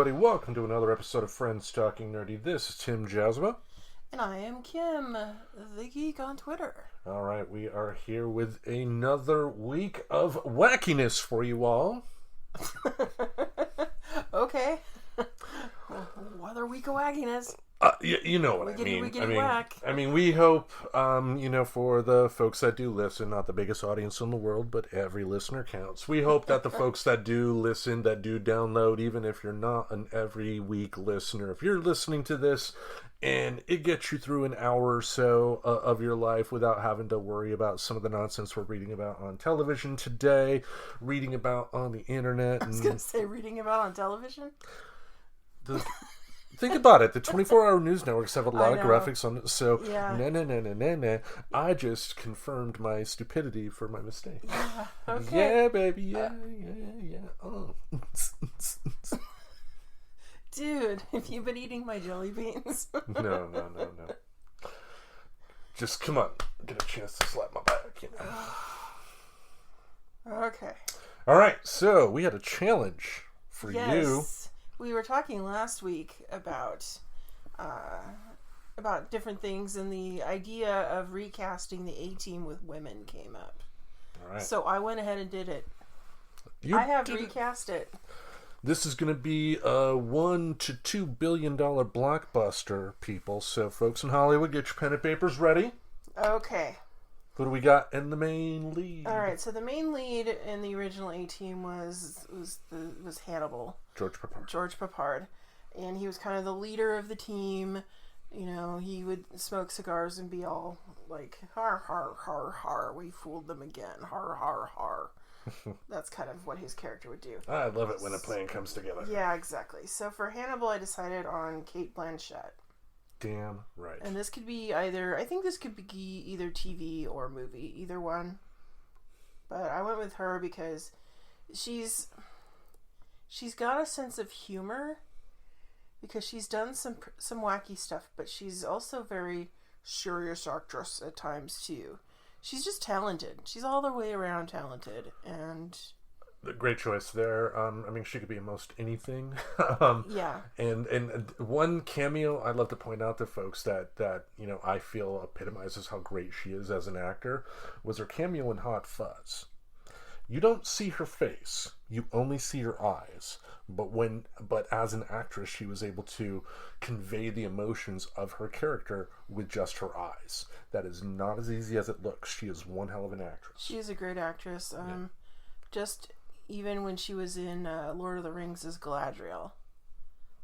everybody. Welcome to another episode of Friends Talking Nerdy. This is Tim Jasma. And I am Kim, the Geek on Twitter. All right, we are here with another week of wackiness for you all. Okay. Another week of wackiness. You know what I mean. Whack. We hope, for the folks that do listen, not the biggest audience in the world, but every listener counts. We hope that the folks that do listen, that do download, even if you're not an every week listener, if you're listening to this and it gets you through an hour or so of your life without having to worry about some of the nonsense we're reading about on television today, reading about on the internet. I was going to say reading about on television? Think about it. The 24-hour news networks have a lot of graphics on it. So, nah. I just confirmed my stupidity for my mistake. Yeah, okay. Yeah, baby. Yeah. Oh. Dude, have you been eating my jelly beans? No. Just come on. Get a chance to slap my back, Okay. All right. So, we had a challenge for you. We were talking last week about different things, and the idea of recasting the A-Team with women came up. All right. So I went ahead and did it. I have recast it. This is going to be a $1 to $2 billion blockbuster, people. So, folks in Hollywood, get your pen and papers ready. Okay. Who do we got in the main lead? All right. So the main lead in the original A-Team was Hannibal. George Papard. And he was kind of the leader of the team. You know, he would smoke cigars and be all like, har, har, har, har, we fooled them again, har, har, har. That's kind of what his character would do. I love it when a plan comes together. Yeah, exactly. So for Hannibal, I decided on Cate Blanchett. Damn right. And this could be I think this could be either TV or movie, either one. But I went with her because she's got a sense of humor, because she's done some wacky stuff, but she's also very serious actress at times too. She's just talented. She's all the way around talented, and great choice there. She could be in most anything. Yeah. And one cameo I'd love to point out to folks that I feel epitomizes how great she is as an actor was her cameo in Hot Fuzz. You don't see her face. You only see her eyes. But as an actress, she was able to convey the emotions of her character with just her eyes. That is not as easy as it looks. She is one hell of an actress. She is a great actress. Just even when she was in Lord of the Rings as Galadriel.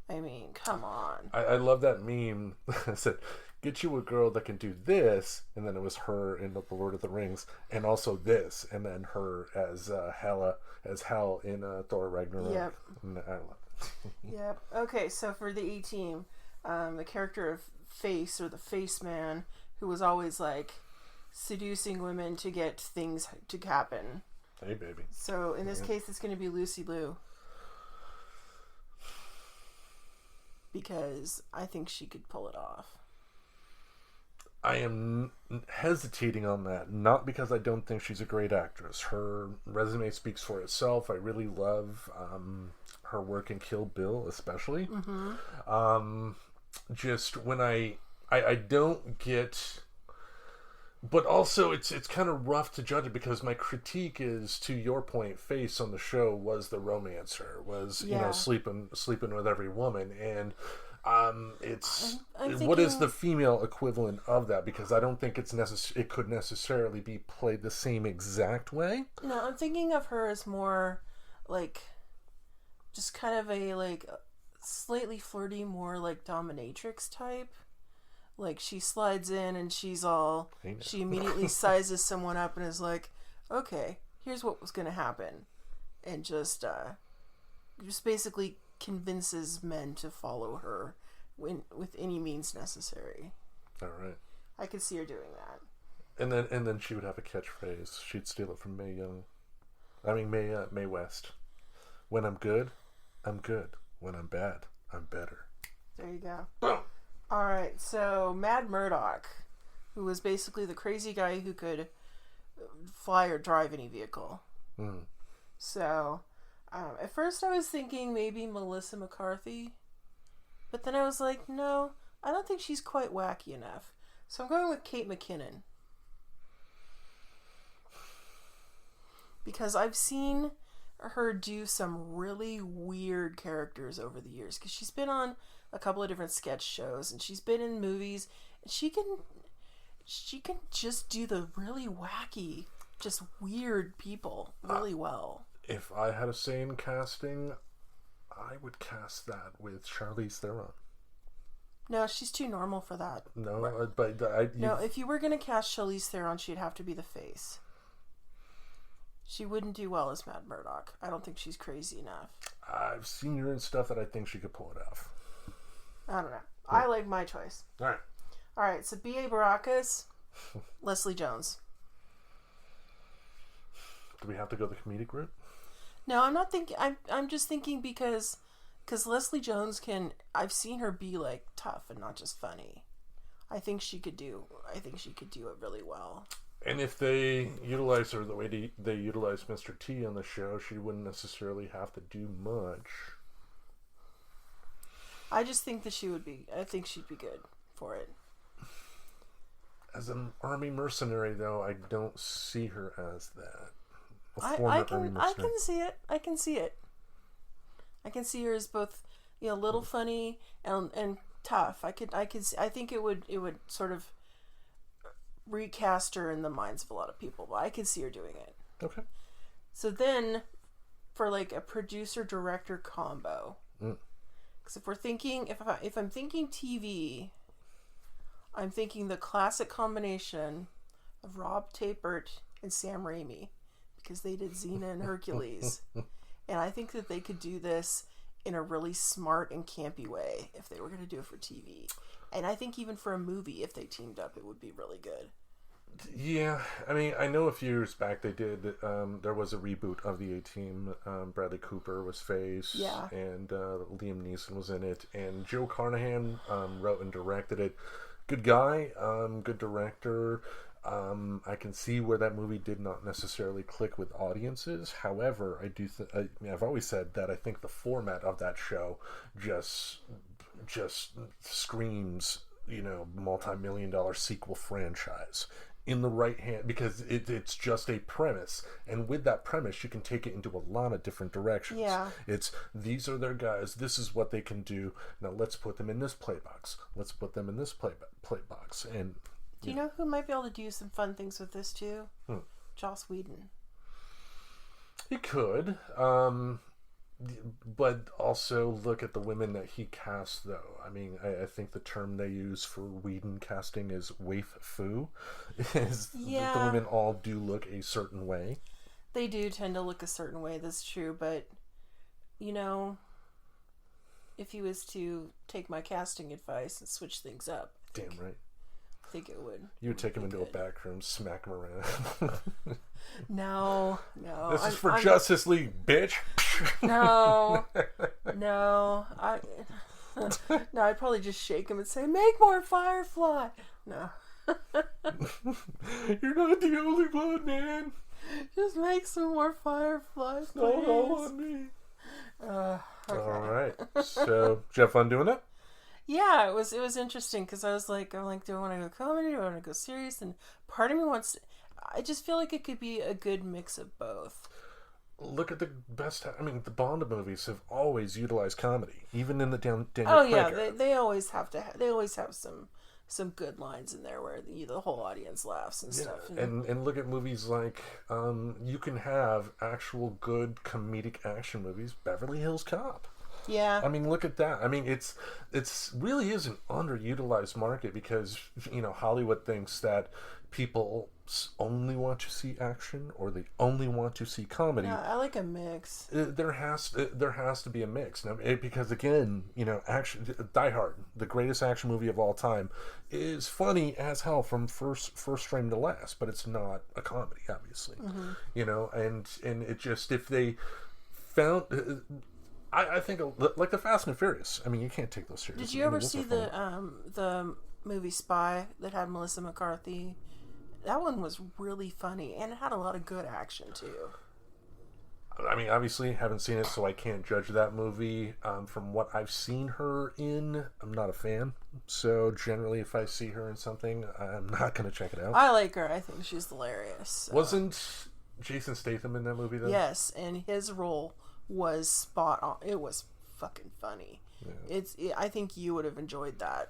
I mean, come on. I love that meme. I said, get you a girl that can do this, and then it was her in the Lord of the Rings, and also this, and then her as Hel in Thor Ragnarok. Yep. I love it. Yep. Okay, so for the A-Team, the character of Face, or the Face Man, who was always like seducing women to get things to happen. Hey, baby. So in this case, it's going to be Lucy Liu. Because I think she could pull it off. I am hesitating on that, not because I don't think she's a great actress. Her resume speaks for itself. I really love her work in Kill Bill, especially. Mm-hmm. Just when I don't get... But also, it's kind of rough to judge it, because my critique is, to your point, Face on the show was the romancer, was sleeping with every woman, and it's I'm thinking, what is the female equivalent of that? Because I don't think it could necessarily be played the same exact way. No, I'm thinking of her as more like just kind of a like slightly flirty, more like dominatrix type. Like, she slides in and she immediately sizes someone up and is like, okay, here's what was going to happen. And just basically convinces men to follow her with any means necessary. All right. I could see her doing that. And then she would have a catchphrase. She'd steal it from Mae West. When I'm good, I'm good. When I'm bad, I'm better. There you go. Boom. All right, so Mad Murdock, who was basically the crazy guy who could fly or drive any vehicle. Mm. So At first I was thinking maybe Melissa McCarthy, but then I was like, no, I don't think she's quite wacky enough. So I'm going with Kate McKinnon. Because I've seen her do some really weird characters over the years. Because she's been on a couple of different sketch shows, and she's been in movies, and she can just do the really wacky, just weird people really well. If I had a say in casting, I would cast that with Charlize Theron. No, she's too normal for that. No, right. No, if you were going to cast Charlize Theron, she'd have to be the face. She wouldn't do well as Mad Murdock. I don't think she's crazy enough. I've seen her in stuff that I think she could pull it off. I don't know. Yeah. I like my choice. All right. So B.A. Baracus, Leslie Jones. Do we have to go the comedic route? No, I'm not thinking. I'm just thinking because Leslie Jones can. I've seen her be like tough and not just funny. I think she could do it really well. And if they utilize her the way they utilize Mr. T on the show, she wouldn't necessarily have to do much. I just think that she would be. I think she'd be good for it. As an army mercenary, though, I don't see her as that. I can see it. I can see her as both, a little funny and tough. I think it would sort of recast her in the minds of a lot of people, but I could see her doing it. Okay. So then, for like a producer director combo, because if I'm thinking TV, I'm thinking the classic combination of Rob Tapert and Sam Raimi, because they did Xena and Hercules, and I think that they could do this in a really smart and campy way if they were going to do it for TV. And I think even for a movie, if they teamed up, it would be really good. Yeah, I mean, I know a few years back they did. There was a reboot of the A-Team. Bradley Cooper was Face, yeah, and Liam Neeson was in it, and Joe Carnahan wrote and directed it. Good guy, good director. I can see where that movie did not necessarily click with audiences. However, I do. I've always said that I think the format of that show just screams, multi-million-dollar sequel franchise in the right hand, because it's just a premise, and with that premise you can take it into a lot of different directions. Yeah, these are their guys, this is what they can do, now let's put them in this play box, let's put them in this play box. And do you know who might be able to do some fun things with this too? Joss Whedon. He could, but also look at the women that he cast, though. I mean, I think the term they use for Whedon casting is waif-fu. Yeah. The women all do look a certain way. They do tend to look a certain way, that's true, but, if he was to take my casting advice and switch things up... Damn right. I think it would. You would take him into a back room, smack him around. No. This is for Justice League, bitch. No. I'd probably just shake him and say, "Make more Firefly." No. You're not the only one, man. Just make some more Fireflies, please. No on me. Okay. All right. So, did you have fun doing it? Yeah, it was interesting because I was like, do I want to go comedy? Do I want to go serious? And part of me wants. I just feel like it could be a good mix of both. Look at the best. I mean, the Bond movies have always utilized comedy, even in the Daniel Craig era. They always have to. They always have some good lines in there where the whole audience laughs and stuff. And look at movies like you can have actual good comedic action movies. Beverly Hills Cop. Yeah. I mean, look at that. I mean, it's really is an underutilized market because, Hollywood thinks that people only want to see action or they only want to see comedy. Yeah, I like a mix. There has to be a mix. Now, because again, action. Die Hard, the greatest action movie of all time, is funny as hell from first frame to last, but it's not a comedy, obviously. Mm-hmm. And it just, if they found. I think like the Fast and Furious. I mean, you can't take those seriously. Did you ever see the movie Spy that had Melissa McCarthy? That one was really funny, and it had a lot of good action too. I mean, obviously, haven't seen it, so I can't judge that movie. From what I've seen her in, I'm not a fan. So generally, if I see her in something, I'm not going to check it out. I like her. I think she's hilarious. So. Wasn't Jason Statham in that movie, though? Yes, and his role was spot on. It was fucking funny. Yeah. I think you would have enjoyed that.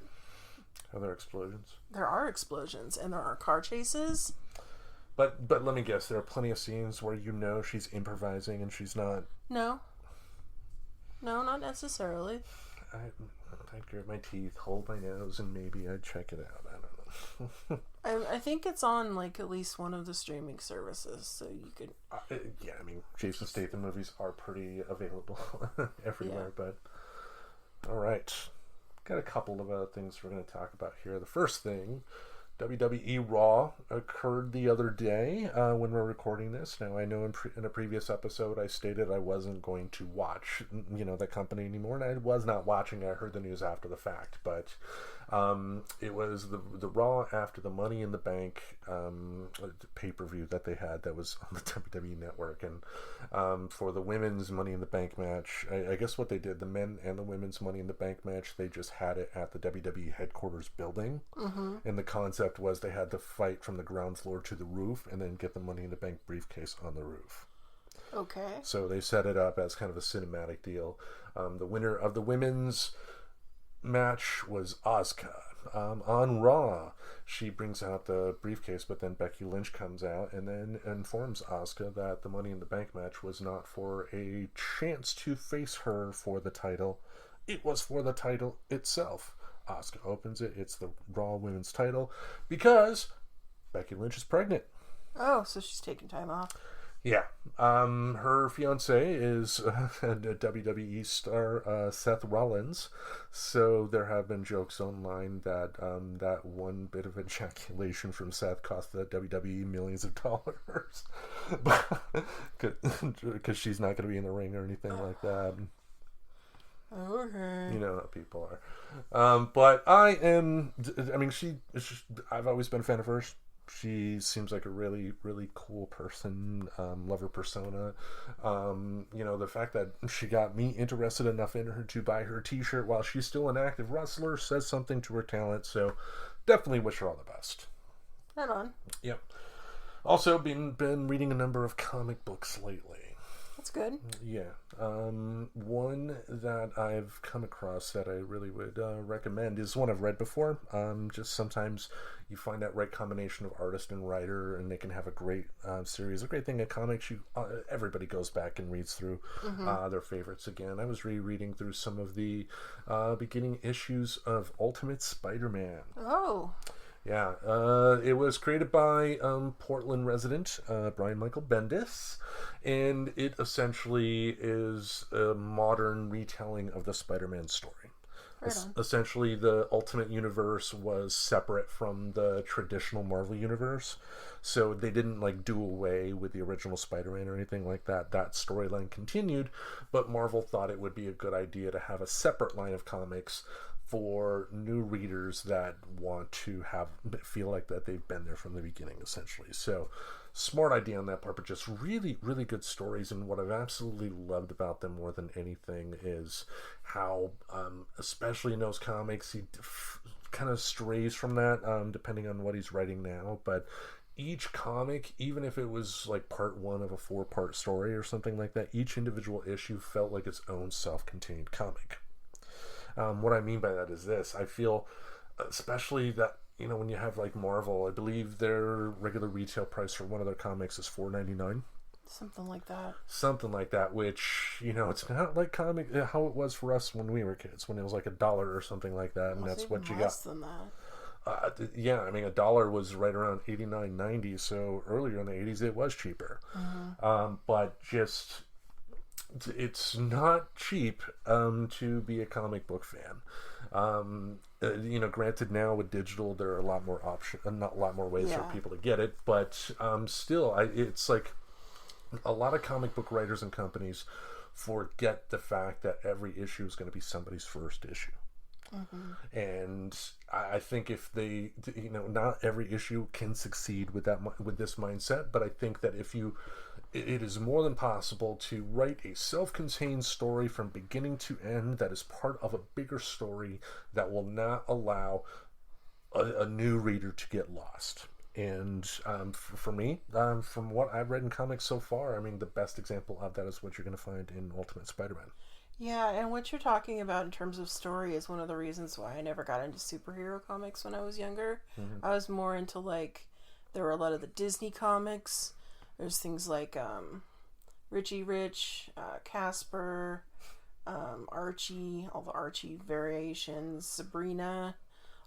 Are there explosions? There are explosions, and there are car chases. But let me guess, there are plenty of scenes where she's improvising and she's not. No, not necessarily. I'd grit my teeth, hold my nose, and maybe I'd check it out. I don't know. I think it's on like at least one of the streaming services, so you could. Yeah, I mean, Jason Statham movies are pretty available everywhere. Yeah. But all right, got a couple of things we're going to talk about here. The first thing. WWE Raw occurred the other day when we're recording this. Now, I know in a previous episode I stated I wasn't going to watch, that company anymore, and I was not watching. I heard the news after the fact, but it was the Raw after the Money in the Bank pay-per-view that they had that was on the WWE Network, and for the women's Money in the Bank match, I guess what they did, the men and the women's Money in the Bank match, they just had it at the WWE headquarters building, and the concept was they had to fight from the ground floor to the roof and then get the Money in the Bank briefcase on the roof. Okay. So they set it up as kind of a cinematic deal. The winner of the women's match was Asuka. On Raw, she brings out the briefcase, but then Becky Lynch comes out and then informs Asuka that the Money in the Bank match was not for a chance to face her for the title. It was for the title itself. Asuka opens it. It's the Raw Women's title because Becky Lynch is pregnant. Oh, so she's taking time off. Yeah. Her fiance is a WWE star, Seth Rollins. So there have been jokes online that that one bit of ejaculation from Seth cost the WWE millions of dollars. Because she's not going to be in the ring or anything like that. Okay. You know how people are. But I've always been a fan of hers. She seems like a really, really cool person. Love her persona. The fact that she got me interested enough in her to buy her t-shirt while she's still an active wrestler says something to her talent. So definitely wish her all the best. Right on. Yep. Also been reading a number of comic books lately. That's good. Yeah. One that I've come across that I really would recommend is one I've read before. Just sometimes you find that right combination of artist and writer, and they can have a great series. A great thing in comics, everybody goes back and reads through their favorites again. I was rereading through some of the beginning issues of Ultimate Spider-Man. Oh. Yeah, it was created by Portland resident Brian Michael Bendis, and it essentially is a modern retelling of the Spider-Man story. Essentially, the Ultimate Universe was separate from the traditional Marvel Universe, so they didn't do away with the original Spider-Man or anything like that. That storyline continued, but Marvel thought it would be a good idea to have a separate line of comics for new readers that want to feel like that they've been there from the beginning, essentially. So, smart idea on that part, but just really, really good stories. And what I've absolutely loved about them more than anything is how, especially in those comics, he kind of strays from that, depending on what he's writing now. But each comic, even if it was part one of a 4-part story or something like that, each individual issue felt like its own self-contained comic. What I mean by that is this. I feel, especially that, when you have Marvel, I believe their regular retail price for one of their comics is $4.99. Something like that. Something like that, which, it's not like how it was for us when we were kids, when it was $1 or something like that, and that's what you got. Less than that. Yeah, I mean, $1 was right around $89.90, so earlier in the 80s it was cheaper. But just... it's not cheap to be a comic book fan. Granted, now with digital there are a lot more ways for people to get it, but still, it's a lot of comic book writers and companies forget the fact that every issue is going to be somebody's first issue. And I think if they, not every issue can succeed with with this mindset, but I think that it is more than possible to write a self-contained story from beginning to end that is part of a bigger story that will not allow a new reader to get lost. And for me, from what I've read in comics so far, I mean, the best example of that is what you're going to find in Ultimate Spider-Man. Yeah, and what you're talking about in terms of story is one of the reasons why I never got into superhero comics when I was younger. I was more into, like, there were a lot of the Disney comics. There's things like Richie Rich, Casper, Archie, all the Archie variations, Sabrina.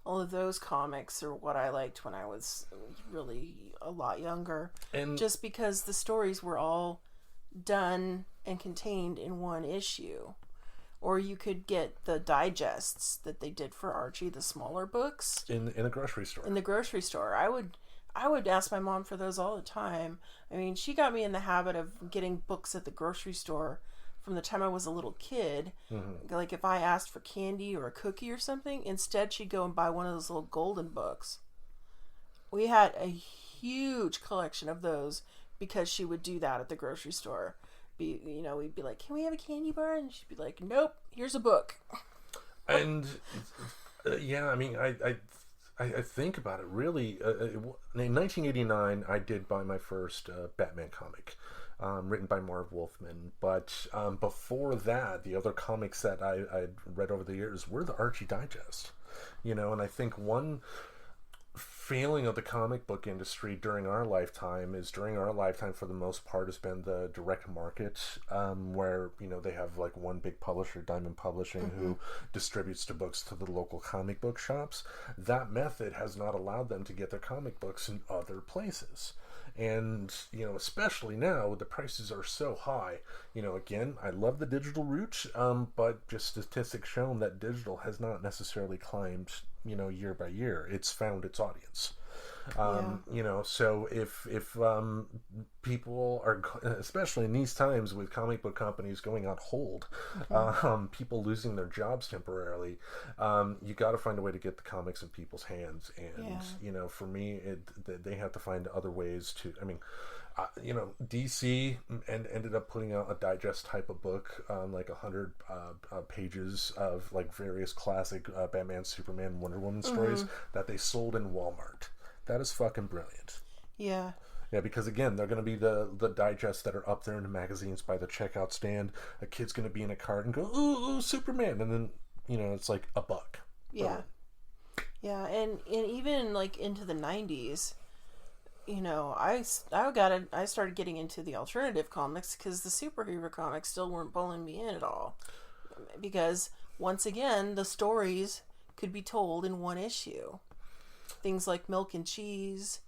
All of those comics are what I liked when I was really a lot younger. And just because the stories were all done and contained in one issue. Or you could get the digests that they did for Archie, the smaller books. in a grocery store. In the grocery store. I would ask my mom for those all the time. I mean, she got me in the habit of getting books at the grocery store from the time I was a little kid. Like if I asked for candy or a cookie or something, instead she'd go and buy one of those little golden books. We had a huge collection of those because she would do that at the grocery store. We'd be like, "Can we have a candy bar?" And she'd be like, "Nope, here's a book." And yeah, I mean, I think about it really. In 1989, I did buy my first Batman comic, written by Marv Wolfman. But before that, the other comics that I'd read over the years were the Archie Digest. And I think one failing of the comic book industry during our lifetime for the most part has been the direct market, where they have like one big publisher, Diamond Publishing, who distributes the books to the local comic book shops. That method has not allowed them to get their comic books in other places. And especially now the prices are so high. Again, I love the digital route, but just statistics shown that digital has not necessarily climbed year by year. It's found its audience. So if people are, especially in these times with comic book companies going on hold, people losing their jobs temporarily, you got to find a way to get the comics in people's hands. And for me, they have to find other ways to. I mean, DC ended up putting out a digest type of book, like 100 pages of like various classic Batman, Superman, Wonder Woman stories that they sold in Walmart. That is fucking brilliant. Yeah. Yeah, because again, they're going to be the digests that are up there in the magazines by the checkout stand. A kid's going to be in a cart and go, ooh, Superman. And then, it's like $1. Yeah. Yeah, and even like into the 90s, I started getting into the alternative comics because the superhero comics still weren't pulling me in at all. Because, once again, the stories could be told in one issue. Things like Milk and Cheese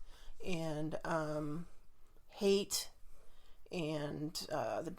and Hate and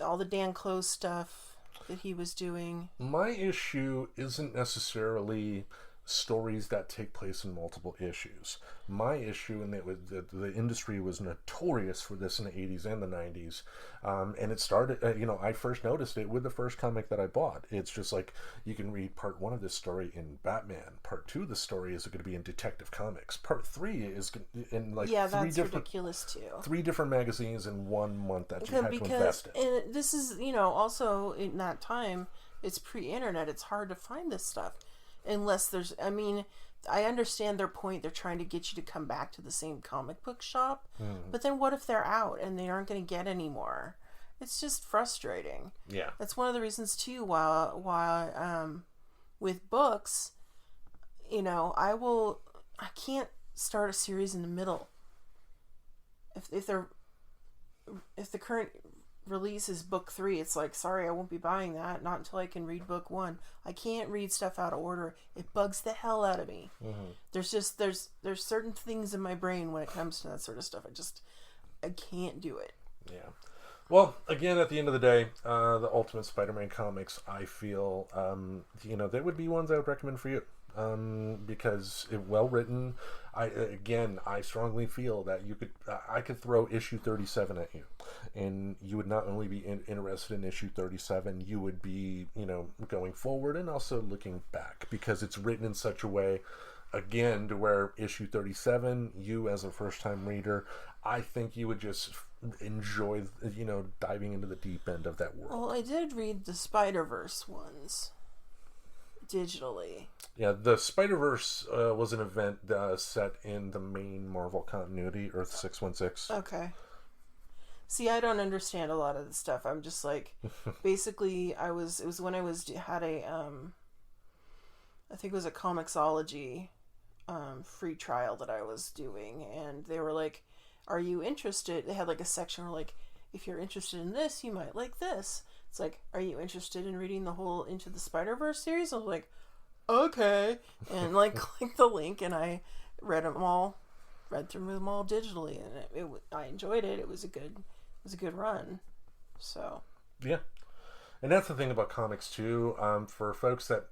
all the Dan Close stuff that he was doing. My issue isn't necessarily stories that take place in multiple issues. My issue, and it was the industry was notorious for this in the 80s and the 90s, and it started, I first noticed it with the first comic that I bought. It's just like, you can read part 1 of this story in Batman, part 2 of the story is going to be in Detective Comics, part 3 is in like that's ridiculous too. 3 different magazines in 1 month that you had to invest in. And this is, also in that time, it's pre-internet, it's hard to find this stuff. Unless there's, I understand their point. They're trying to get you to come back to the same comic book shop. But then what if they're out and they aren't going to get any more? It's just frustrating. Yeah. That's one of the reasons, too, why with books, I can't start a series in the middle. If the current release is book 3, it's like, sorry, I won't be buying that, not until I can read book 1. I can't read stuff out of order. It bugs the hell out of me. There's certain things in my brain when it comes to that sort of stuff. I can't do it. Yeah. Well, again, at the end of the day, the Ultimate Spider-Man comics, I feel, they would be ones I would recommend for you. Because well written, I strongly feel that I could throw issue 37 at you, and you would not only be interested in issue 37, you would be, going forward and also looking back, because it's written in such a way, again, to where issue 37, you as a first-time reader, I think you would just enjoy, diving into the deep end of that world. Well, I did read the Spider-Verse ones digitally. Yeah, the Spider-Verse was an event set in the main Marvel continuity, Earth 616. Okay. See, I don't understand a lot of the stuff. I'm just like, basically, it was when I had a, I think it was a Comixology free trial that I was doing, and they were like, are you interested? They had like a section where like, if you're interested in this, you might like this. It's like, are you interested in reading the whole Into the Spider-Verse series? I was like, okay, and like clicked the link, and I read through them all digitally, and I enjoyed it. It was a good run. So yeah, and that's the thing about comics too. For folks that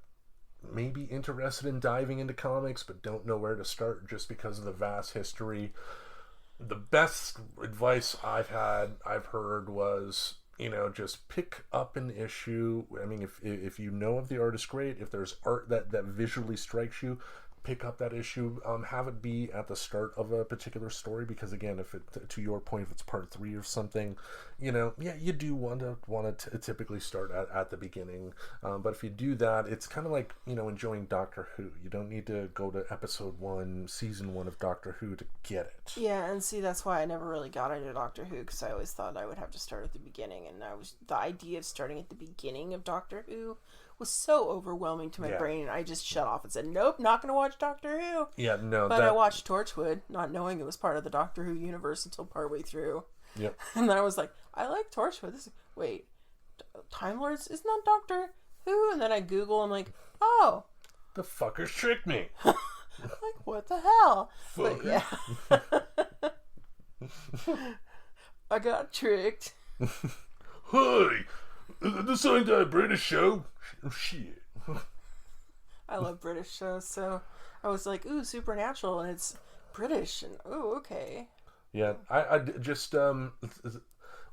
may be interested in diving into comics but don't know where to start just because of the vast history, the best advice I've heard was, just pick up an issue. I mean, if you know if the art is great, if there's art that visually strikes you, pick up that issue. Have it be at the start of a particular story, because again, if it, to your point, if it's part 3 or something, you do want to typically start at the beginning. But if you do that, it's kind of like, enjoying Doctor Who. You don't need to go to episode 1, season 1 of Doctor Who to get it. Yeah, and see, that's why I never really got into Doctor Who, because I always thought I would have to start at the beginning, and the idea of starting at the beginning of Doctor Who was so overwhelming to my brain, and I just shut off and said, nope, not going to watch Doctor Who. Yeah, no. But I watched Torchwood, not knowing it was part of the Doctor Who universe until partway through. Yep. And then I was like, I like Torchwood. Wait, Time Lords isn't that Doctor Who? And then I Google, I'm like, oh. The fuckers tricked me. Like, what the hell? But yeah. I got tricked. Hey, this ain't that British show. Oh, shit. I love British shows, so I was like, ooh, Supernatural, and it's British, and ooh, okay. Yeah, I just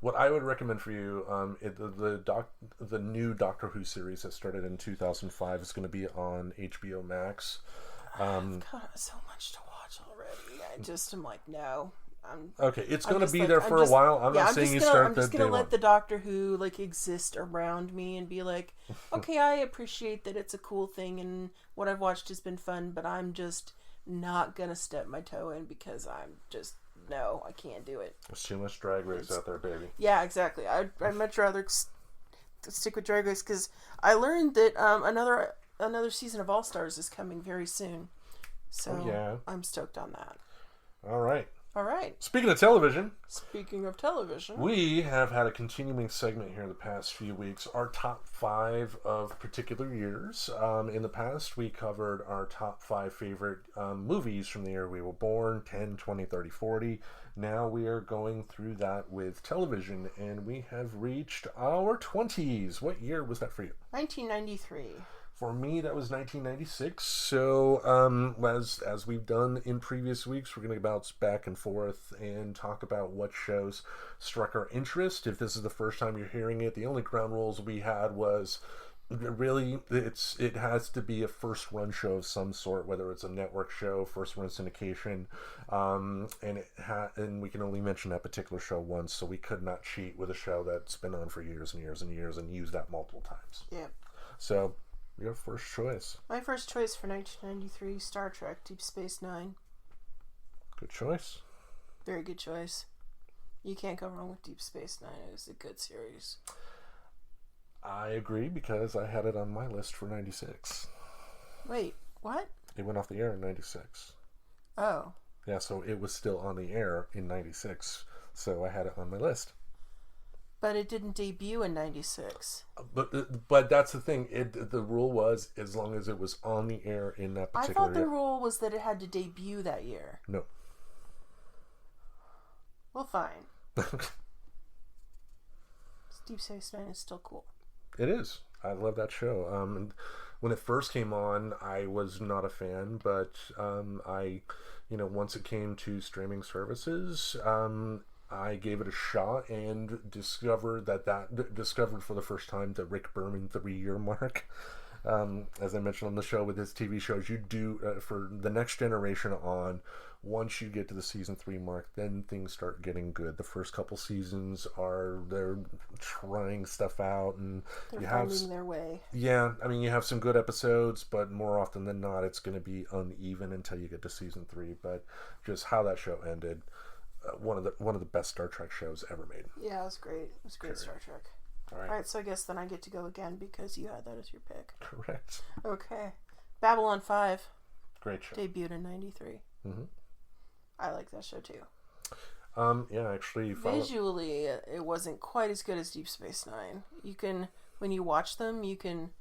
what I would recommend for you, the new Doctor Who series that started in 2005 is going to be on HBO Max. I've got so much to watch already. I'm like, no. Okay, it's going to be there for a while. I'm not saying you start. I'm just going to let the Doctor Who exist around me and be like, okay, I appreciate that it's a cool thing and what I've watched has been fun, but I'm just not going to step my toe in because no, I can't do it. There's too much Drag Race out there, baby. Yeah, exactly. I'd much rather stick with Drag Race, because I learned that another season of All Stars is coming very soon. So yeah. I'm stoked on that. All right. Speaking of television, we have had a continuing segment here the past few weeks, our top 5 of particular years. In the past, we covered our top 5 favorite movies from the year we were born, 10, 20, 30, 40. Now we are going through that with television, and we have reached our 20s. What year was that for you? 1993. For me, that was 1996. So, as we've done in previous weeks, we're going to bounce back and forth and talk about what shows struck our interest. If this is the first time you're hearing it, the only ground rules we had was really it has to be a first run show of some sort, whether it's a network show, first run syndication, and we can only mention that particular show once, so we could not cheat with a show that's been on for years and years and years and use that multiple times. Yeah. So. Your first choice. My first choice for 1993, Star Trek, Deep Space Nine. Good choice. Very good choice. You can't go wrong with Deep Space Nine. It was a good series. I agree, because I had it on my list for 96. Wait, what? It went off the air in 96. Oh. Yeah, so it was still on the air in 96, so I had it on my list. But it didn't debut in 96. But that's the thing. The rule was, as long as it was on the air in that particular year. I thought the rule was that it had to debut that year. No. Well, fine. Deep Space Nine is still cool. It is. I love that show. And when it first came on, I was not a fan, but once it came to streaming services, I gave it a shot and discovered for the first time the Rick Berman 3-year mark. As I mentioned on the show with his TV shows, you do for the next generation on. Once you get to the season 3 mark, then things start getting good. The first couple seasons they're trying stuff out, and they're finding their way. Yeah, I mean, you have some good episodes, but more often than not, it's going to be uneven until you get to season 3. But just how that show ended, one of the best Star Trek shows ever made. Yeah, it was great. It was great Star Trek. All right, so I guess then I get to go again because you had that as your pick. Correct. Okay, Babylon 5. Great show. Debuted in '93. Mm-hmm. I like that show too. Yeah, actually, visually, it wasn't quite as good as Deep Space Nine. When you watch them, you can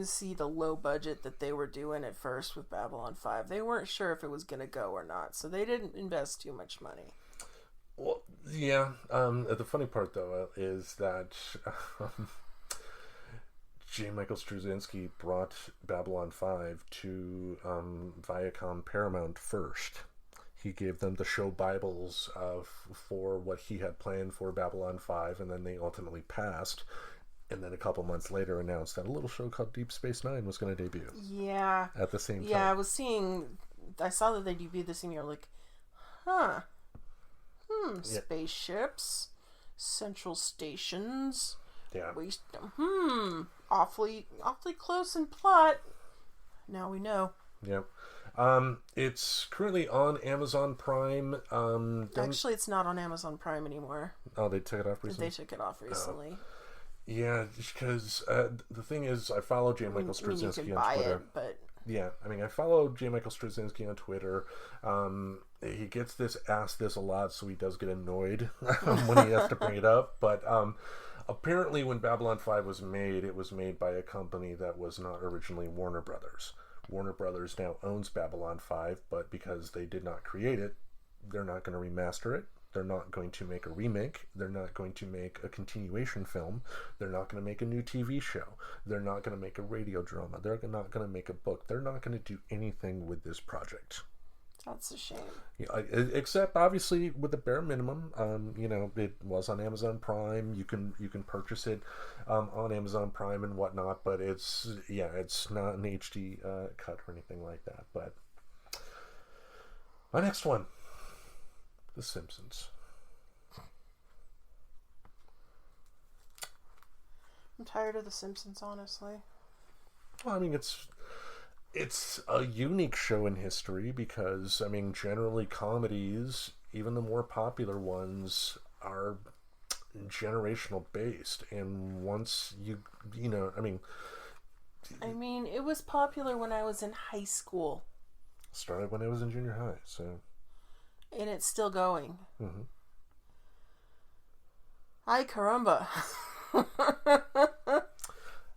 see the low budget that they were doing at first with Babylon 5. They weren't sure if it was going to go or not, so they didn't invest too much money. Well, yeah. The funny part, though, is that J. Michael Straczynski brought Babylon 5 to Viacom Paramount first. He gave them the show Bibles for what he had planned for Babylon 5, and then they ultimately passed. And then a couple months later announced that a little show called Deep Space Nine was going to debut. Yeah. At the same time. Yeah, I saw that they debuted the same year. Like, huh. Spaceships. Central stations. Yeah. Awfully close in plot. Now we know. Yep. It's currently on Amazon Prime. Actually, it's not on Amazon Prime anymore. Oh, they took it off recently? They took it off recently. Yeah, because the thing is, I follow J. Michael Straczynski on Twitter. But... Yeah, I mean, I follow J. Michael Straczynski on Twitter. He gets asked this a lot, so he does get annoyed when he has to bring it up. But apparently when Babylon 5 was made, it was made by a company that was not originally Warner Brothers. Warner Brothers now owns Babylon 5, but because they did not create it, they're not going to remaster it. They're not going to make a remake. They're not going to make a continuation film. They're not going to make a new TV show. They're not going to make a radio drama. They're not going to make a book. They're not going to do anything with this project. That's a shame. Yeah, except obviously with the bare minimum. It was on Amazon Prime. You can purchase it on Amazon Prime and whatnot. But it's not an HD cut or anything like that. But my next one. The Simpsons. I'm tired of The Simpsons, honestly. Well, I mean, it's a unique show in history because, I mean, generally comedies, even the more popular ones, are generational based. And once I mean, it was popular when I was in high school. Started when I was in junior high, so... And it's still going. Mm-hmm. Ay caramba.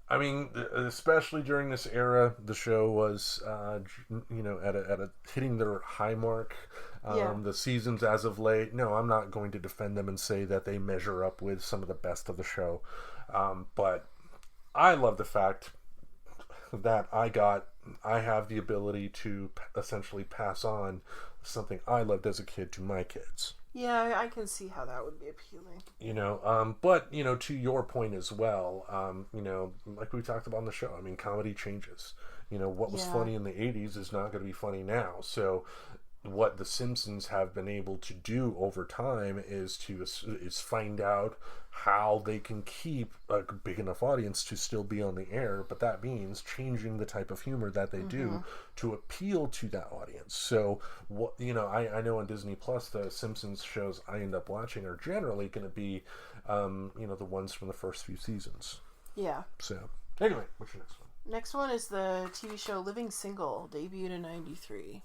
I mean, especially during this era, the show was, at a hitting their high mark. The seasons as of late, no, I'm not going to defend them and say that they measure up with some of the best of the show. But I love the fact that I have the ability to essentially pass on something I loved as a kid to my kids. Yeah, I can see how that would be appealing. But to your point as well, like we talked about on the show, I mean, comedy changes. What was funny in the 80s is not going to be funny now. So what the Simpsons have been able to do over time is find out how they can keep a big enough audience to still be on the air, but that means changing the type of humor that they do to appeal to that audience. So what I know on Disney Plus, the Simpsons shows I end up watching are generally going to be the ones from the first few seasons. Yeah. So anyway, what's your next one? Next one is the TV show Living Single, debuted in '93.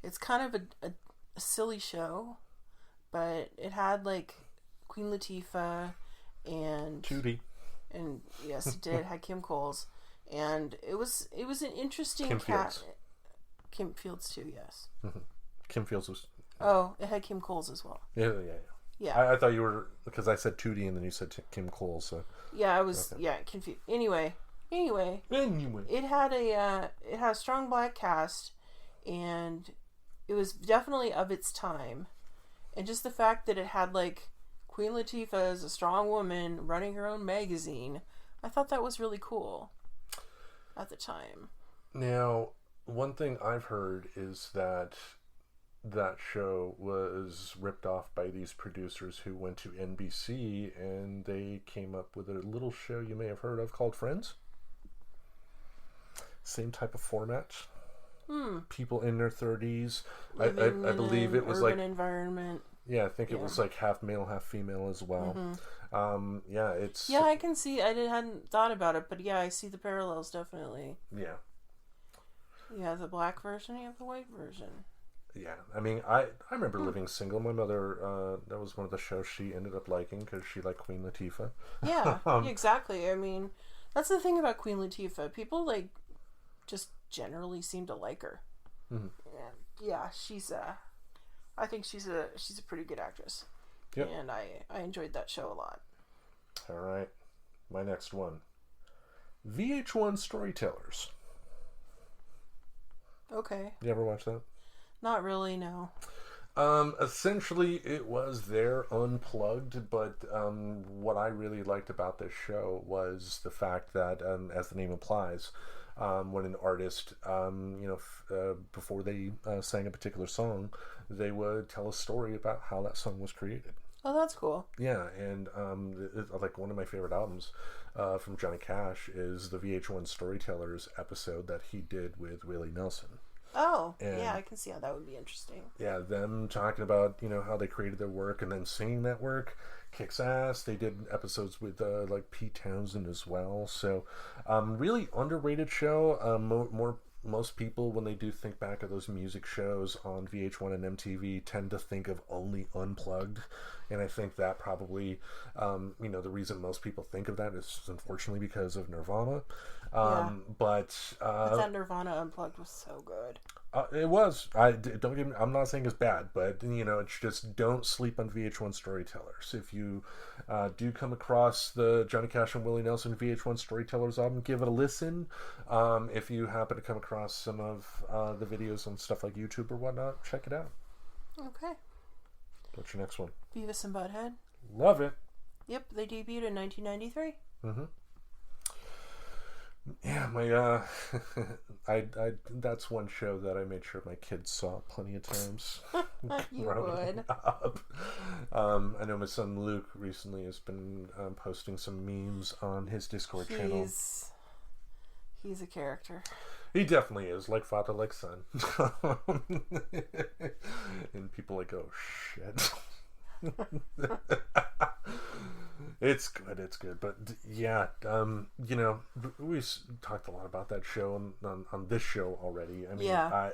It's kind of a silly show, but it had like Queen Latifah and Tootie, and yes, it did. It had Kim Coles, and it was an interesting Kim Fields. Kim Fields too, yes. Mm-hmm. Kim Fields was. Oh, it had Kim Coles as well. Yeah. I thought you were, because I said Tootie and then you said Kim Coles. So yeah, I was confused. Anyway, Anyway, it had a strong black cast, and it was definitely of its time. And just the fact that it had like Queen Latifah as a strong woman running her own magazine, I thought that was really cool at the time. Now, one thing I've heard is that show was ripped off by these producers who went to NBC, and they came up with a little show you may have heard of called Friends. Same type of format. People in their 30s. I believe it was like environment. Yeah, I think it was like half male, half female as well. It's... Yeah, I can see... I hadn't thought about it, but yeah, I see the parallels, definitely. Yeah. You have the black version, you have the white version. Yeah, I mean, I remember Living Single. My mother, that was one of the shows she ended up liking because she liked Queen Latifah. Yeah, exactly. I mean, that's the thing about Queen Latifah. People, like, just generally seem to like her. Mm-hmm. Yeah, I think she's a pretty good actress. Yep. And I enjoyed that show a lot. All right. My next one. VH1 Storytellers. Okay. You ever watch that? Not really, no. Essentially, it was their Unplugged, but what I really liked about this show was the fact that, as the name implies, when an artist, before they sang a particular song, they would tell a story about how that song was created. Oh, that's cool. Yeah, and like one of my favorite albums from Johnny Cash is the VH1 Storytellers episode that he did with Willie Nelson. Oh, yeah, I can see how that would be interesting. Yeah, them talking about, how they created their work and then singing that work kicks ass. They did episodes with, like, Pete Townsend as well. So, really underrated show. Most people, when they do think back of those music shows on VH1 and MTV, tend to think of only Unplugged. And I think that probably, the reason most people think of that is unfortunately because of Nirvana. But that Nirvana Unplugged was so good. It was. Don't get me, I'm not saying it's bad, but it's just don't sleep on VH1 Storytellers. If you do come across the Johnny Cash and Willie Nelson VH1 Storytellers album, give it a listen. If you happen to come across some of the videos on stuff like YouTube or whatnot, check it out. Okay. What's your next one? Beavis and Butthead. Love it. Yep, they debuted in 1993. Mm-hmm. Yeah, my that's one show that I made sure my kids saw plenty of times. You would. Up. I know my son Luke recently has been posting some memes on his Discord channel. He's a character. He definitely is, like father, like son. And people like, oh shit. It's good, but yeah, we talked a lot about that show on this show already. I mean, yeah,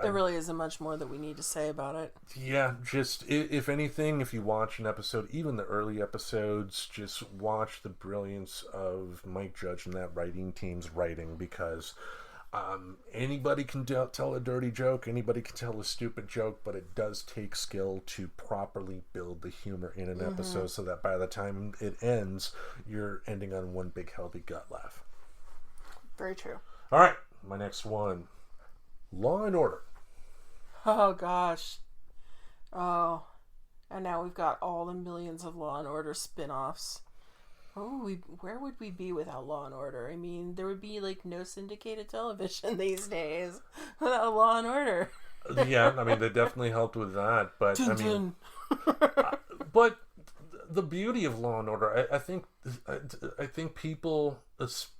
there really isn't much more that we need to say about it. Yeah, just if anything, if you watch an episode, even the early episodes, just watch the brilliance of Mike Judge and that writing team's writing, because anybody can tell a dirty joke, anybody can tell a stupid joke, but it does take skill to properly build the humor in an episode so that by the time it ends, you're ending on one big healthy gut laugh. Very true. All right, my next one. Law and Order. Oh, gosh. Oh, and now we've got all the millions of Law and Order spin-offs. Oh, where would we be without Law and Order? I mean, there would be like no syndicated television these days without Law and Order. Yeah, I mean, they definitely helped with that, but I mean, but the beauty of Law and Order, I think people,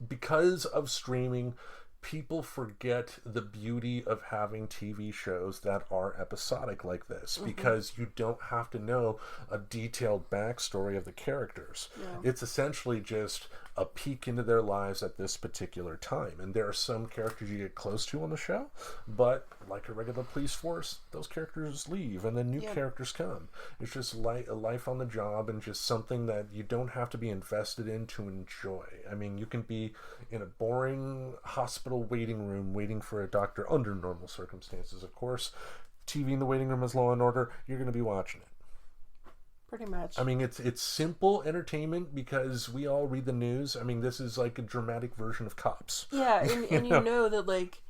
because of streaming, people forget the beauty of having TV shows that are episodic like this, because you don't have to know a detailed backstory of the characters. Yeah. It's essentially just a peek into their lives at this particular time. And there are some characters you get close to on the show, but like a regular police force, those characters leave and then new characters come. It's just like a life on the job, and just something that you don't have to be invested in to enjoy. I mean, you can be in a boring hospital waiting room waiting for a doctor under normal circumstances, of course. TV in the waiting room is Law and Order. You're going to be watching it. Pretty much. I mean, it's simple entertainment because we all read the news. I mean, this is like a dramatic version of Cops. Yeah, and you know that, like,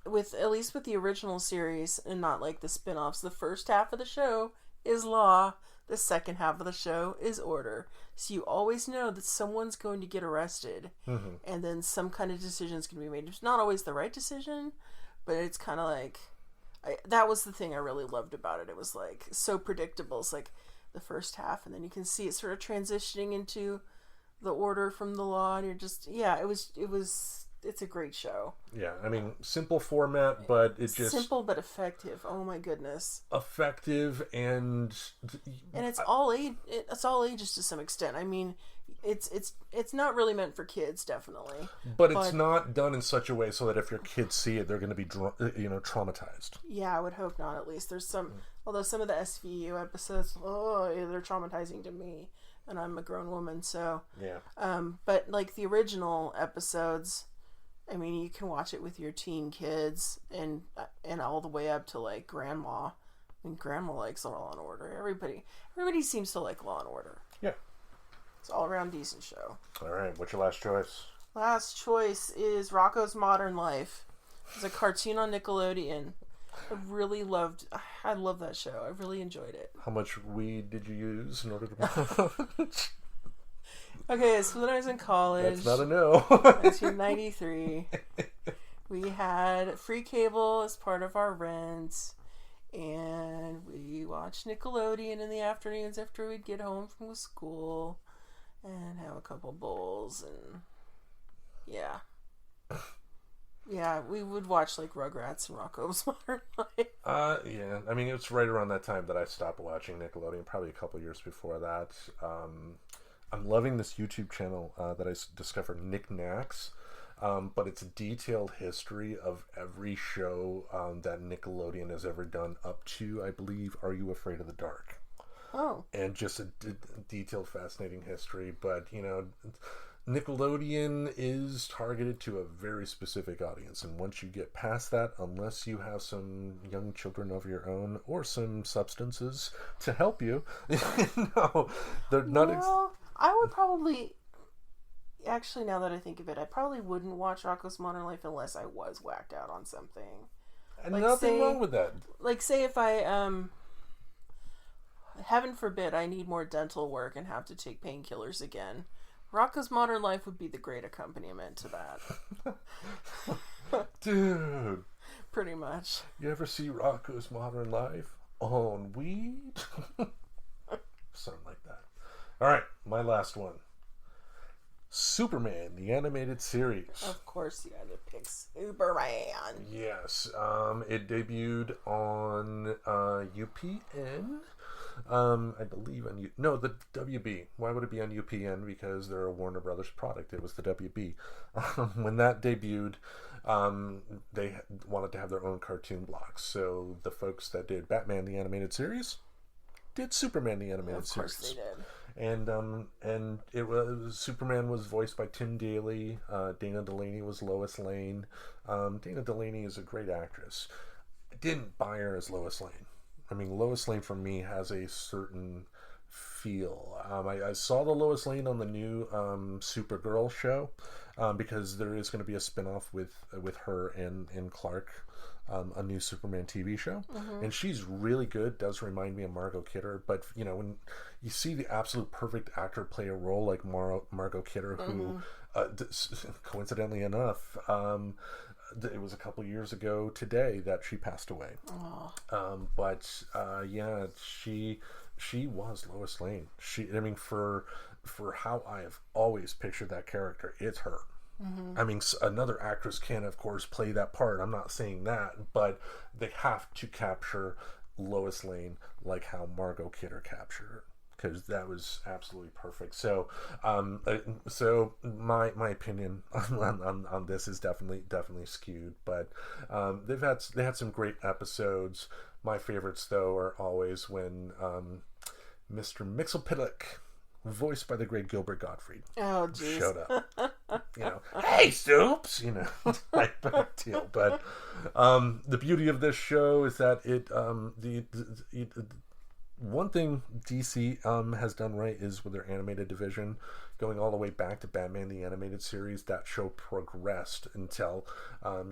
with at least with the original series and not like the spin-offs, the first half of the show is law, the second half of the show is order. So you always know that someone's going to get arrested, and then some kind of decision is going to be made. It's not always the right decision, but it's kind of like that was the thing I really loved about it. It was like so predictable. It's like the first half, and then you can see it sort of transitioning into the order from the law, and you're just it's a great show. Yeah, I mean, simple format, but it just simple but effective. Oh my goodness, effective and it's all age. It's all ages to some extent. I mean, it's not really meant for kids, definitely. But it's not done in such a way so that if your kids see it, they're going to be traumatized. Yeah, I would hope not. At least there's some. Although some of the SVU episodes, they're traumatizing to me, and I'm a grown woman, so yeah. But like the original episodes, I mean, you can watch it with your teen kids and all the way up to like grandma. I mean, grandma likes Law and Order. Everybody seems to like Law and Order. Yeah, it's all around decent show. All right, what's your last choice? Last choice is Rocko's Modern Life. It's a cartoon on Nickelodeon. I love that show. I really enjoyed it. How much weed did you use in order to... Okay, so when I was in college... That's not a no. 1993. We had free cable as part of our rent. And we watched Nickelodeon in the afternoons after we'd get home from school. And have a couple bowls. And yeah. Yeah, we would watch like Rugrats and Rocko's Modern Life. Yeah. I mean, it's right around that time that I stopped watching Nickelodeon, probably a couple years before that. I'm loving this YouTube channel that I discovered, Nick Knacks, but it's a detailed history of every show that Nickelodeon has ever done up to, I believe, Are You Afraid of the Dark? Oh. And just a detailed, fascinating history, but, you know... Nickelodeon is targeted to a very specific audience, and once you get past that, unless you have some young children of your own or some substances to help you, no, they're not. I would probably, actually, now that I think of it, I probably wouldn't watch Rocko's Modern Life unless I was whacked out on something. And like nothing wrong with that. Like, say if I, heaven forbid, I need more dental work and have to take painkillers again. Rocko's Modern Life would be the great accompaniment to that. Dude. Pretty much. You ever see Rocko's Modern Life on weed? Something like that. Alright, my last one. Superman, the animated series. Of course you had to pick Superman. Yes. It debuted on UPN. I believe on the WB. Why would it be on UPN? Because they're a Warner Brothers product. It was the WB. When that debuted, they wanted to have their own cartoon blocks. So the folks that did Batman the Animated Series did Superman the Animated Series. Of course they did. And it was Superman was voiced by Tim Daly. Dana Delaney was Lois Lane. Dana Delaney is a great actress. I didn't buy her as Lois Lane. I mean, Lois Lane for me has a certain feel. I saw the Lois Lane on the new Supergirl show because there is going to be a spinoff with her and Clark, a new Superman TV show, and she's really good. Does remind me of Margot Kidder, but you know, when you see the absolute perfect actor play a role like Margot Kidder, who coincidentally enough, it was a couple years ago today that she passed away. But yeah, she was Lois Lane. I mean, for how I have always pictured that character, it's her. I mean, another actress can, of course, play that part. I'm not saying that, but they have to capture Lois Lane like how Margot Kidder captured her, because that was absolutely perfect. So, so my opinion on this is definitely skewed, but they had some great episodes. My favorites, though, are always when Mr. Mixelpiddock, voiced by the great Gilbert Gottfried, showed up. You know, hey, Soups! You know, type of deal. But the beauty of this show is that one thing DC has done right is with their animated division, going all the way back to Batman the Animated Series. That show progressed until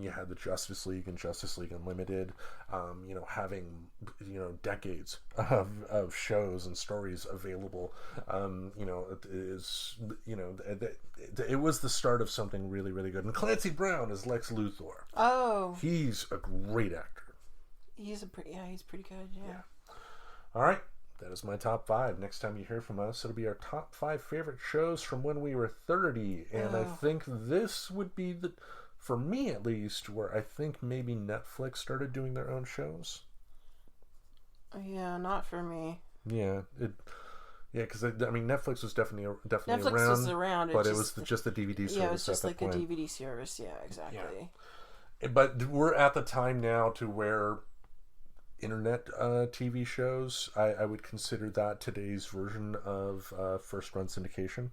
you had the Justice League and Justice League Unlimited. Having decades of shows and stories available. It was the start of something really, really good. And Clancy Brown is Lex Luthor. Oh, He's a great actor. he's pretty good. Yeah. All right, that is my top 5. Next time you hear from us, it'll be our top 5 favorite shows from when we were 30. And I think this would be for me at least, where I think maybe Netflix started doing their own shows. Yeah, not for me. Yeah, because Netflix was definitely Netflix around. was around, but it was just the DVD service. Yeah, it was just at that like point. a DVD service. Yeah, exactly. Yeah. But we're at the time now to where internet TV shows, I would consider that today's version of first run syndication.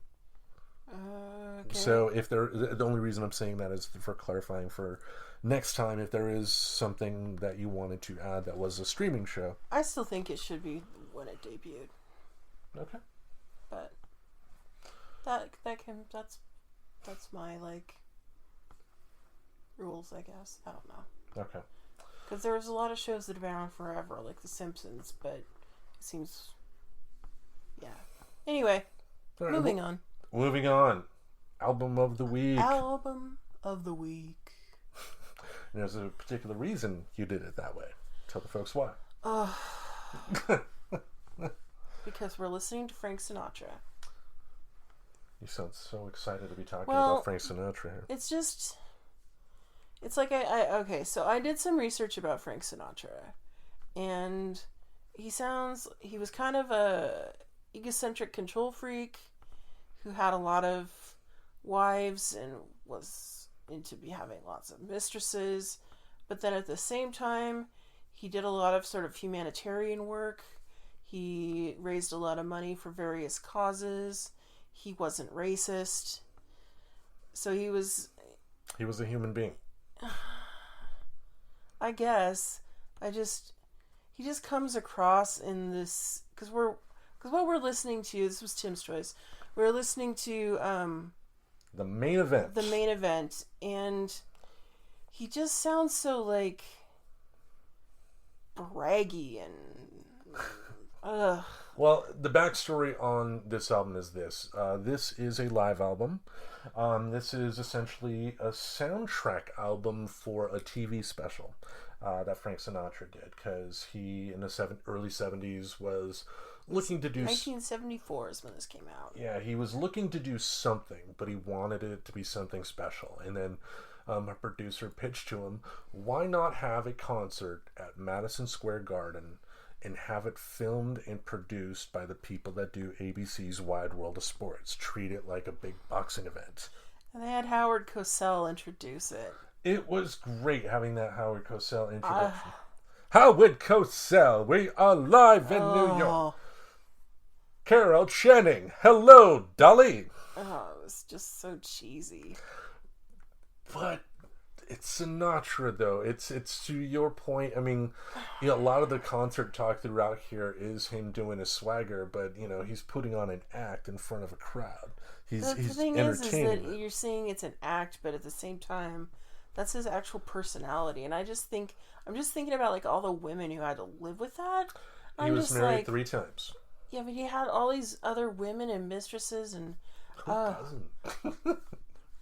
Okay. So the only reason I'm saying that is for clarifying for next time, if there is something that you wanted to add that was a streaming show. I still think it should be when it debuted. Okay. But that's my rules, I guess. I don't know. Okay. Because there's a lot of shows that have been on forever, like The Simpsons, but it seems, yeah. Anyway, Right, moving on. Moving on. Album of the week. Album of the week. And there's a particular reason you did it that way. Tell the folks why. Because we're listening to Frank Sinatra. You sound so excited to be talking about Frank Sinatra here. It's like okay, so I did some research about Frank Sinatra, and he was kind of a egocentric control freak who had a lot of wives and was into having lots of mistresses, but then at the same time, he did a lot of sort of humanitarian work. He raised a lot of money for various causes. He wasn't racist. So he was a human being. I guess. He just comes across in this, because what we're listening to, this was Tim's choice. We're listening to the main event. The main event, and he just sounds so braggy and Well, the backstory on this album is this. This is a live album. This is essentially a soundtrack album for a TV special that Frank Sinatra did, because he, in the early 70s, was looking to do... 1974 is when this came out. Yeah, he was looking to do something, but he wanted it to be something special. And then a producer pitched to him, why not have a concert at Madison Square Garden and have it filmed and produced by the people that do ABC's Wide World of Sports? Treat it like a big boxing event. And they had Howard Cosell introduce it. It was great having that Howard Cosell introduction. Howard Cosell, we are live in New York. Carol Channing, hello, Dolly. Oh, it was just so cheesy. But it's Sinatra, though. It's to your point. I mean, a lot of the concert talk throughout here is him doing his swagger, but he's putting on an act in front of a crowd. He's entertaining. The thing is that you're saying it's an act, but at the same time, that's his actual personality. And I'm just thinking about all the women who had to live with that. He was married 3 times. Yeah, but he had all these other women and mistresses, and who doesn't?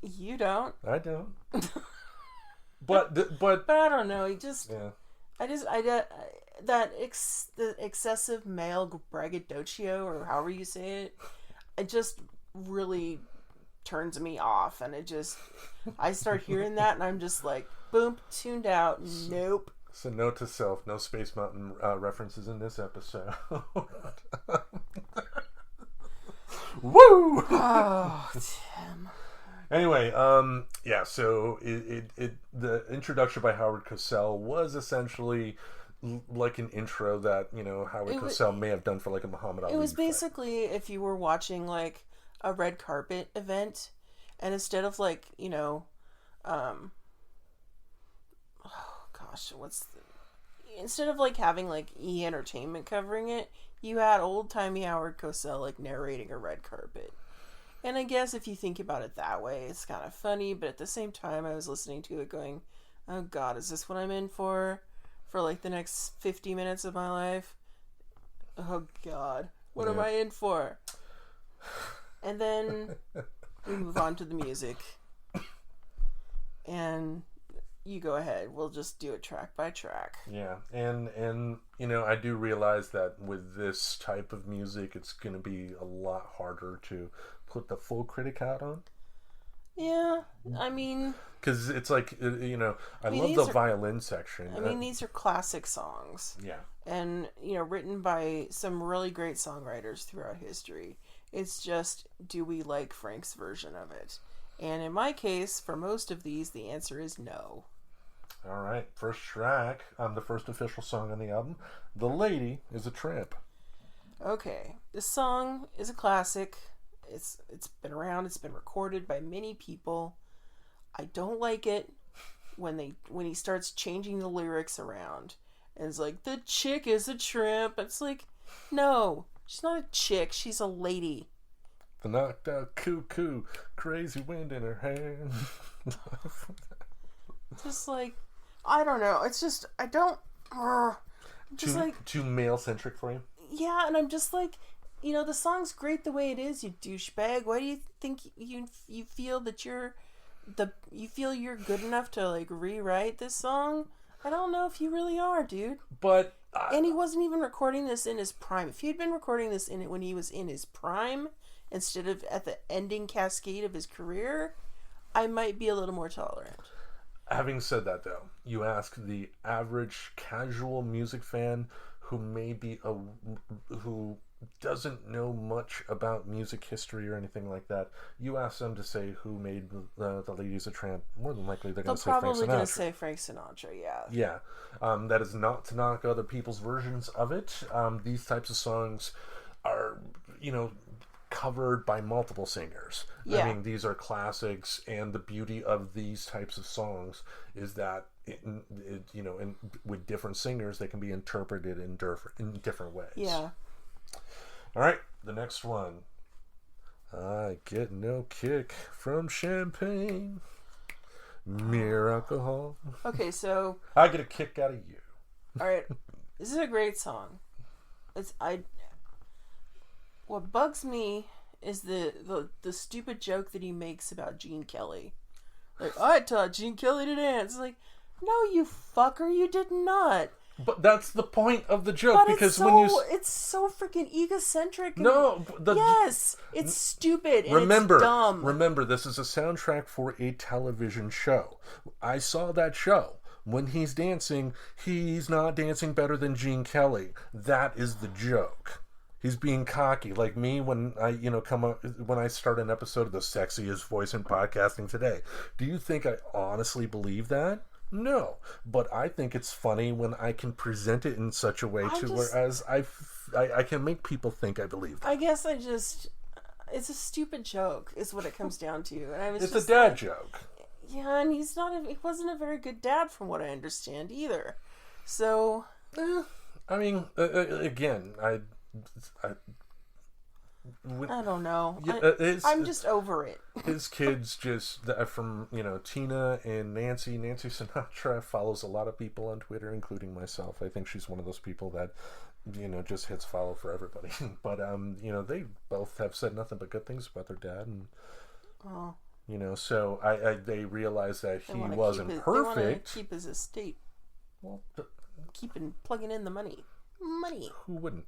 You don't. I don't. But I don't know. The excessive male braggadocio, or however you say it just really turns me off, and I start hearing that, and I'm just like, boom, tuned out. Nope. So note to self: no Space Mountain references in this episode. Woo! Oh, Tim. Anyway, so the introduction by Howard Cosell was essentially like an intro that, Howard Cosell may have done for a Muhammad Ali. It was basically if you were watching a red carpet event, and instead of instead of having E! Entertainment covering it, you had old-timey Howard Cosell, like, narrating a red carpet. And I guess if you think about it that way, it's kind of funny, but at the same time, I was listening to it going, oh God, is this what I'm in for like, the next 50 minutes of my life? Oh God, what am I in for? And then we move on to the music. And you go ahead. We'll just do it track by track. Yeah, and you know, I do realize that with this type of music, it's going to be a lot harder to put the full critic out on. Yeah, I mean... Because it's like, you know, I love the violin section. I mean, these are classic songs. Yeah. And, you know, written by some really great songwriters throughout history. It's just, do we like Frank's version of it? And in my case, for most of these, the answer is no. All right, first track, the first official song on the album, "The Lady is a Tramp." Okay, this song is a classic. It's been around. It's been recorded by many people. I don't like it when he starts changing the lyrics around and it's like, the chick is a tramp. It's like, no, she's not a chick. She's a lady. The knocked out cuckoo, crazy wind in her hair. Just like, I don't know. It's just, I don't. Just too male centric for you. Yeah, and I'm just like, you know, the song's great the way it is, you douchebag. Why do you think you feel that you're good enough to, like, rewrite this song? I don't know if you really are, dude. But and he wasn't even recording this in his prime. If he'd been recording this when he was in his prime instead of at the ending cascade of his career, I might be a little more tolerant. Having said that, though, you ask the average casual music fan who doesn't know much about music history or anything like that, you ask them to say who made the Lady's a Tramp, more than likely they're going to say Frank Sinatra. They're probably going to say Frank Sinatra, yeah. Yeah. That is not to knock other people's versions of it. These types of songs are, you know, covered by multiple singers. Yeah. I mean, these are classics, and the beauty of these types of songs is that you know, and with different singers, they can be interpreted in different ways. Yeah. All right, the next one. I get no kick from champagne, mere alcohol. Okay, so I get a kick out of you. All right, this is a great song. What bugs me is the stupid joke that he makes about Gene Kelly. Like, I taught Gene Kelly to dance. It's like, no, you fucker, you did not. But that's the point of the joke, because it's so freaking egocentric. No, yes, it's stupid. And it's dumb. Remember, this is a soundtrack for a television show. I saw that show. When he's dancing, he's not dancing better than Gene Kelly. That is the joke. He's being cocky, like me when I, you know, when I start an episode of the sexiest voice in podcasting today. Do you think I honestly believe that? No, but I think it's funny when I can present it in such a way whereas I can make people think I believe that. I guess it's a stupid joke is what it comes down to, and it's a dad joke. Yeah, and he wasn't a very good dad from what I understand either. So, I mean, again, I don't know. I'm just over it. His kids from, you know, Tina and Nancy. Nancy Sinatra follows a lot of people on Twitter, including myself. I think she's one of those people that, you know, just hits follow for everybody. But you know, they both have said nothing but good things about their dad, and you know, so they realized that he wasn't perfect. They want to keep his estate. Well, plugging in the money. Who wouldn't?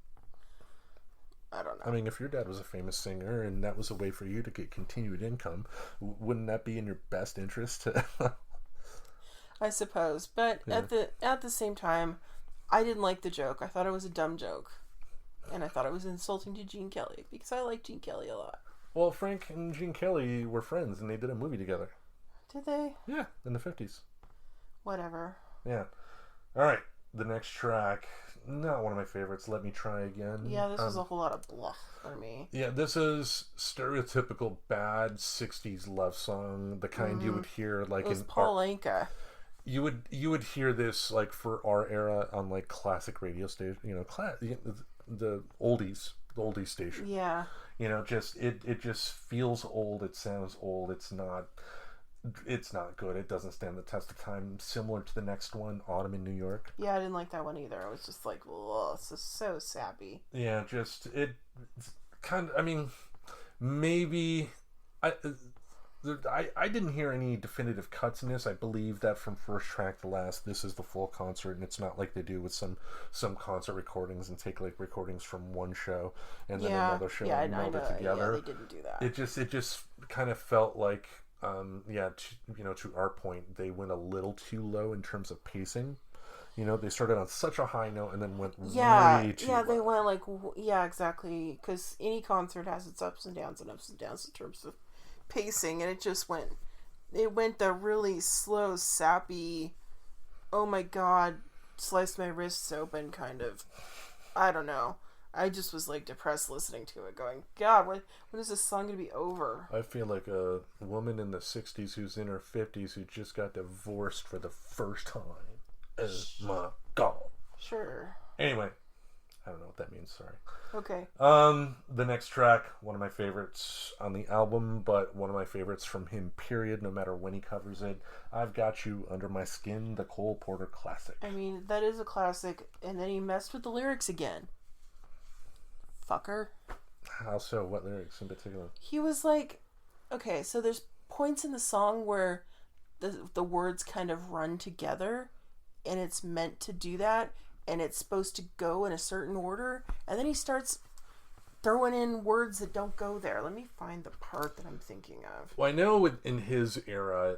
I don't know. I mean, if your dad was a famous singer and that was a way for you to get continued income, wouldn't that be in your best interest to... I suppose. But yeah. at the same time, I didn't like the joke. I thought it was a dumb joke. And I thought it was insulting to Gene Kelly, because I like Gene Kelly a lot. Well, Frank and Gene Kelly were friends, and they did a movie together. Did they? Yeah, in the 50s. Whatever. Yeah. All right, the next track... Not one of my favorites. Let Me Try Again. Yeah, this was a whole lot of bluff for me. Yeah, this is stereotypical bad 60s love song. The kind you would hear like it was Paul Anka. You would hear this like for our era on like classic radio station. You know, the oldie station. Yeah. You know, just it just feels old. It sounds old. It's not good. It doesn't stand the test of time. Similar to the next one, Autumn in New York. Yeah, I didn't like that one either. I was just like, oh, this is so sappy. Yeah, just it kind of. I mean, maybe I didn't hear any definitive cuts in this. I believe that from first track to last, this is the full concert, and it's not like they do with some concert recordings and take like recordings from one show and then another show and meld it together. Yeah, they didn't do that. It just kind of felt like, to our point, they went a little too low in terms of pacing. You know, they started on such a high note and then went way too low. They went like, yeah, exactly. Because any concert has its ups and downs in terms of pacing, and it went the really slow, sappy, oh my god, slice my wrists open kind of. I don't know. I just was like depressed listening to it, going, God, when is this song gonna be over? I feel like a woman in the 60s who's in her 50s who just got divorced for the first time. Oh my god. Sure. Anyway, I don't know what that means, sorry. Okay. The next track, one of my favorites on the album, but one of my favorites from him, period, no matter when he covers it. I've Got You Under My Skin, the Cole Porter classic. I mean, that is a classic, and then he messed with the lyrics again. Fucker. How so? What lyrics in particular? He was like, okay, so there's points in the song where the words kind of run together, and it's meant to do that, and it's supposed to go in a certain order, and then he starts throwing in words that don't go there. Let me find the part that I'm thinking of. Well, I know in his era,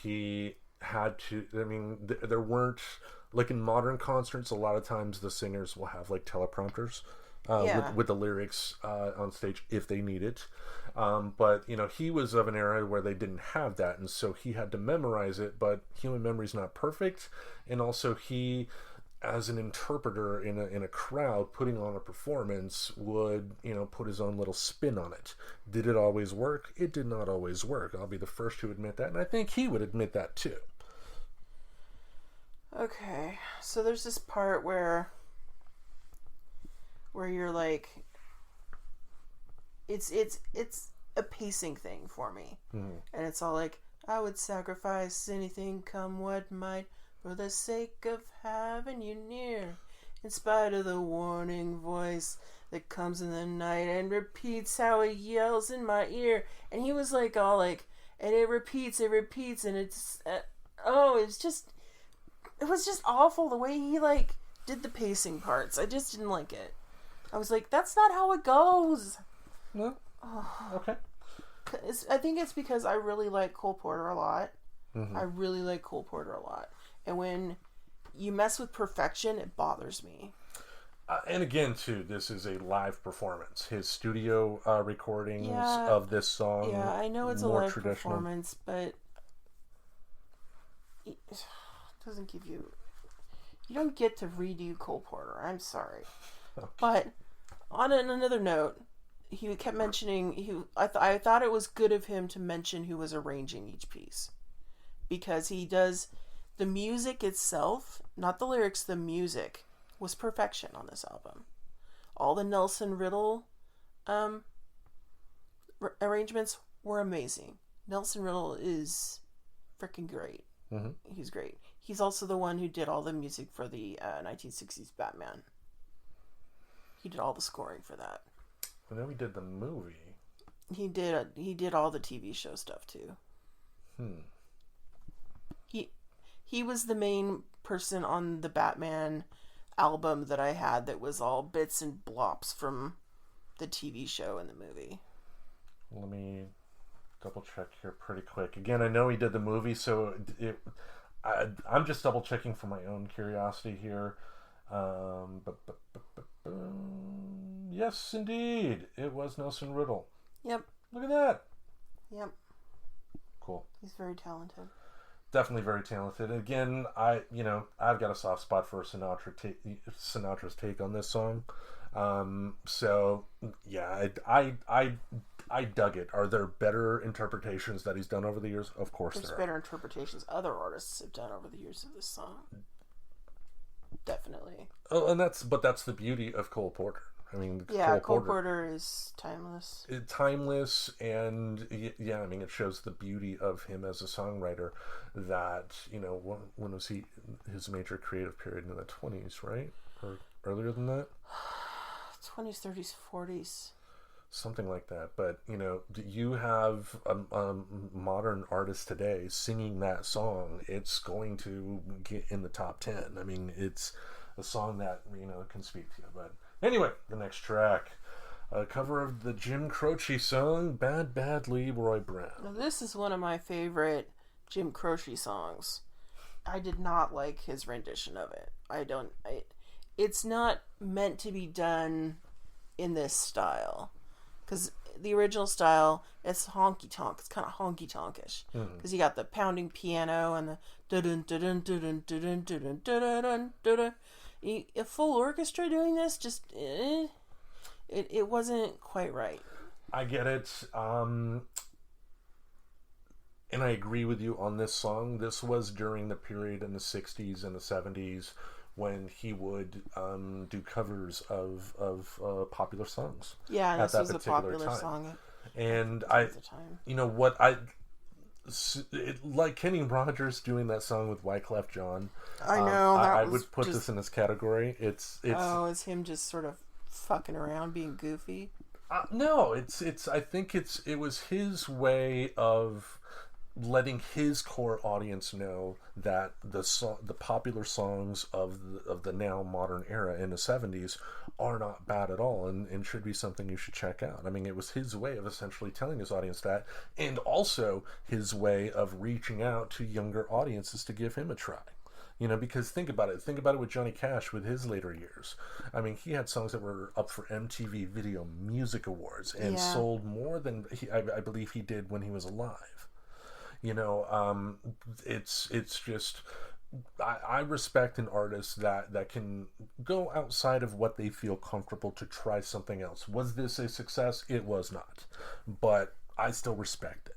he had to, I mean, there weren't, like in modern concerts, a lot of times the singers will have like teleprompters with the lyrics on stage if they need it. But, you know, he was of an era where they didn't have that, and so he had to memorize it, but human memory's not perfect, and also he, as an interpreter in a crowd putting on a performance, would, you know, put his own little spin on it. Did it always work? It did not always work. I'll be the first to admit that, and I think he would admit that too. Okay, so there's this part where you're like, it's a pacing thing for me, and it's all like, I would sacrifice anything, come what might, for the sake of having you near, in spite of the warning voice that comes in the night and repeats how it yells in my ear. And he was like, all like, and it repeats, and it's, it was just awful the way he like did the pacing parts. I just didn't like it. I was like, that's not how it goes. No. Okay. I think it's because I really like Cole Porter a lot. I really like Cole Porter a lot. And when you mess with perfection, it bothers me. And again, too, this is a live performance. His studio recordings of this song. Yeah, I know it's a live performance, but it doesn't give you... You don't get to redo Cole Porter. I'm sorry. Okay. But on another note, he kept mentioning... I thought it was good of him to mention who was arranging each piece. Because he does... The music itself, not the lyrics, the music was perfection on this album. All the Nelson Riddle arrangements were amazing. Nelson Riddle is freaking great. He's great. He's also the one who did all the music for the 1960s Batman. He did all the scoring for that. I know he did the movie. He did all the TV show stuff too. He was the main person on the Batman album that I had that was all bits and blops from the TV show and the movie. Let me double check here pretty quick. Again, I know he did the movie, so I'm just double checking for my own curiosity here. Yes, indeed. It was Nelson Riddle. Yep. Look at that. Yep. Cool. He's very talented. Definitely very talented. And again, I've got a soft spot for Sinatra's take on this song. So yeah, I dug it. Are there better interpretations that he's done over the years? Of course there are. There's better interpretations other artists have done over the years of this song. definitely. Oh, and that's the beauty of Cole Porter. I mean, Yeah, Cole Porter is timeless. Timeless, and yeah, I mean, it shows the beauty of him as a songwriter. That, when was he his major creative period? In the 20s, right, or earlier than that? 20s, 30s, 40s. Something like that. But you have a modern artist today singing that song, it's going to get in the top 10. I mean, it's a song that can speak to you. But anyway, the next track, a cover of the Jim Croce song "Bad Bad Leroy Brown." Now, this is one of my favorite Jim Croce songs. I did not like his rendition of it. It's not meant to be done in this style. Because the original style, it's honky tonk. It's kind of honky tonkish. Because you got the pounding piano and the dun dun dun dun dun dun dun dun. A full orchestra doing this, just it wasn't quite right. I get it, and I agree with you on this song. This was during the period in the 60s and the 70s when he would do covers of popular songs. Yeah, this was a popular song. And like Kenny Rogers doing that song with Wyclef Jean. I know. I would put this in this category. It's it's him just sort of fucking around, being goofy. No, I think it was his way of letting his core audience know that the popular songs of the now modern era in the 70s are not bad at all, and should be something you should check out. I mean, it was his way of essentially telling his audience that, and also his way of reaching out to younger audiences to give him a try. Because think about it with Johnny Cash with his later years. I mean, he had songs that were up for MTV Video Music Awards and sold more than I believe he did when he was alive. It's just, I respect an artist that can go outside of what they feel comfortable to try something else. Was this a success? It was not, but I still respect it.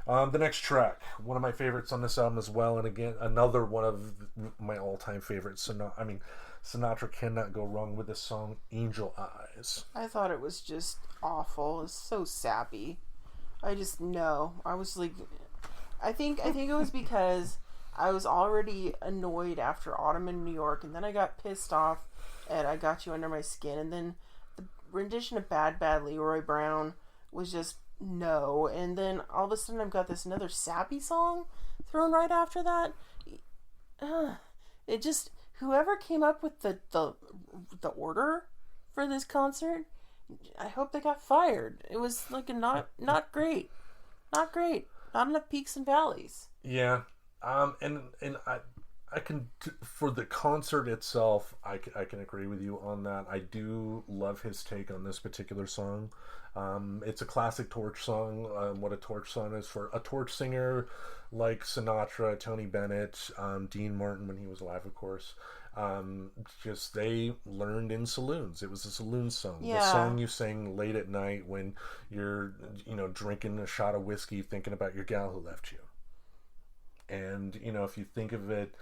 The next track, one of my favorites on this album as well, and again, another one of my all-time favorites. Sinatra cannot go wrong with this song, "Angel Eyes." I thought it was just awful. It's so sappy. I was like, I think it was because I was already annoyed after Autumn in New York, and then I got pissed off at I Got You Under My Skin, and then the rendition of Bad Bad Leroy Brown was just no, and then all of a sudden I've got this another sappy song thrown right after that. It just, whoever came up with the order for this concert, I hope they got fired. It was like not great. Not great. Not enough peaks and valleys. Yeah. And I can, for the concert itself, I can agree with you on that. I do love his take on this particular song. It's a classic Torch song. What a Torch song is for a Torch singer like Sinatra, Tony Bennett, Dean Martin when he was alive, of course. Just they learned in saloons. It was a saloon song. Yeah. The song you sing late at night when you're, drinking a shot of whiskey, thinking about your gal who left you. And if you think of it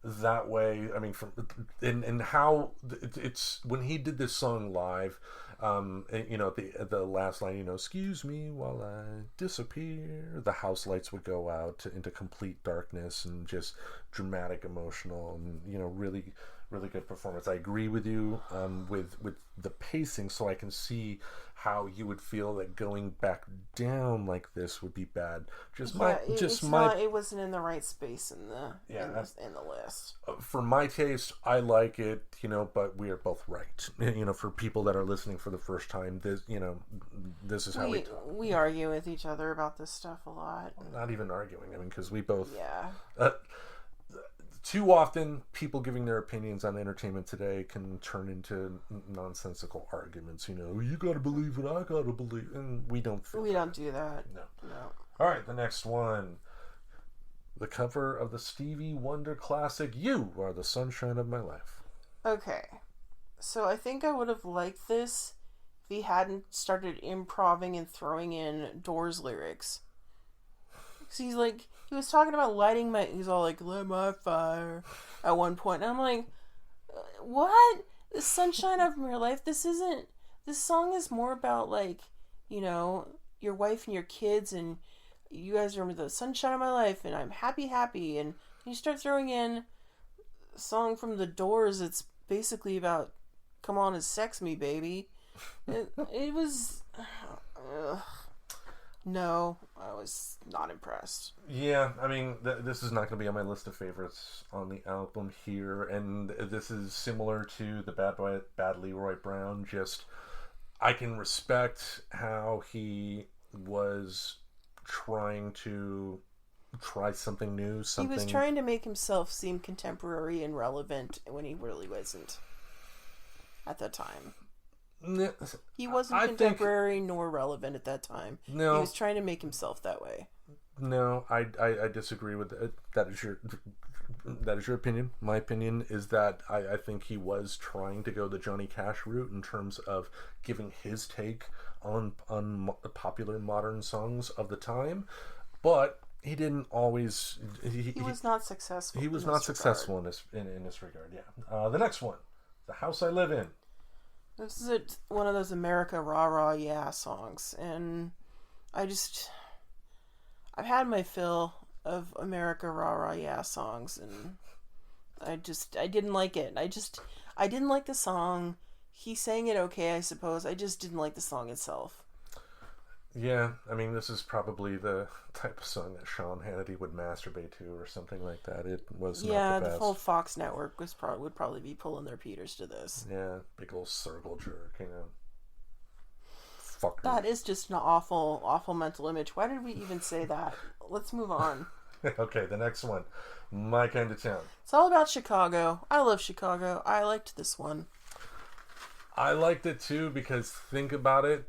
that way, I mean, and how it's when he did this song live, at the last line, excuse me while I disappear, the house lights would go out into complete darkness, and just dramatic, emotional, and really, really good performance. I agree with you with the pacing, so I can see how you would feel that going back down like this would be bad. It wasn't in the right space in the list. For my taste, I like it, but we are both right. For people that are listening for the first time, this is how we argue with each other about this stuff a lot. Not even arguing. I mean, because we both. Yeah. Too often, people giving their opinions on entertainment today can turn into nonsensical arguments. You gotta believe what I gotta believe, and we don't. We don't do that. No. All right, the next one, the cover of the Stevie Wonder classic "You Are the Sunshine of My Life." Okay, so I think I would have liked this if he hadn't started improvising and throwing in Doors lyrics. Because he was talking about he's all like, "Light my fire," at one point, and I'm like, What? The sunshine of your life? This isn't. This song is more about, like, you know, your wife and your kids, and you guys are the sunshine of my life, and I'm happy, happy. And you start throwing in a song from the Doors. It's basically about, come on and sex me, baby. It was. No, I was not impressed. Yeah, I mean, this is not going to be on my list of favorites on the album here, and this is similar to the Bad Leroy Brown. Just, I can respect how he was trying to try something new. He was trying to make himself seem contemporary and relevant when he really wasn't at that time. He wasn't contemporary nor relevant at that time. No, he was trying to make himself that way. No, I disagree with that. That is your opinion. My opinion is that I think he was trying to go the Johnny Cash route in terms of giving his take on popular modern songs of the time, but he didn't always. He was not successful. He was not successful in this regard. Yeah. The next one, "The House I Live In." This is one of those America Rah Rah Yeah songs, and I've had my fill of America Rah Rah Yeah songs, and I didn't like it. I didn't like the song. He sang it okay, I suppose. I just didn't like the song itself. Yeah, I mean, this is probably the type of song that Sean Hannity would masturbate to or something like that. It was not the best. The whole Fox network would probably be pulling their Peters to this. Yeah, big old circle jerk, you know. Fucker. That is just an awful, awful mental image. Why did we even say that? Let's move on. Okay, the next one. My Kind of Town. It's all about Chicago. I love Chicago. I liked this one. I liked it too because think about it.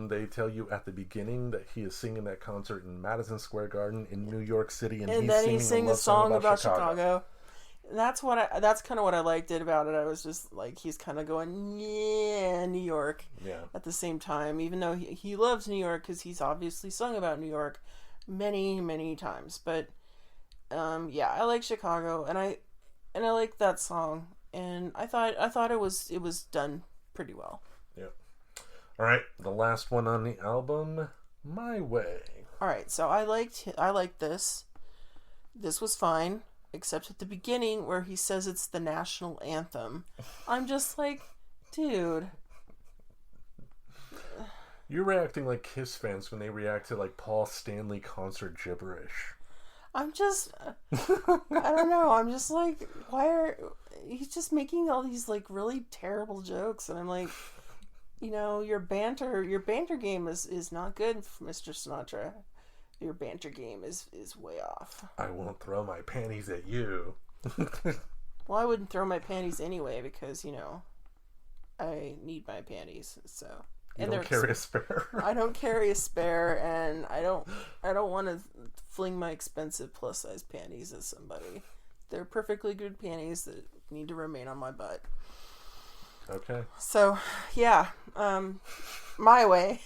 They tell you at the beginning that he is singing that concert in Madison Square Garden in New York City, and he's singing a song about Chicago. And that's kind of what I liked about it. I was just like, he's kind of going, yeah, New York. Yeah. At the same time, even though he loves New York because he's obviously sung about New York many, many times. But yeah, I like Chicago, and I like that song, and I thought it was done pretty well. Yeah. All right, the last one on the album, My Way. All right, so I liked this. This was fine, except at the beginning where he says it's the national anthem. I'm just like, dude. You're reacting like Kiss fans when they react to like Paul Stanley concert gibberish. I'm just, I don't know. I'm just like, he's just making all these like really terrible jokes, and I'm like, you know, your banter game is not good, Mr. Sinatra. Your banter game is way off. I won't throw my panties at you. Well, I wouldn't throw my panties anyway because, you know, I need my panties. So you don't carry a spare. I don't carry a spare, and I don't want to fling my expensive plus size panties at somebody. They're perfectly good panties that need to remain on my butt. Okay. So, yeah, My Way.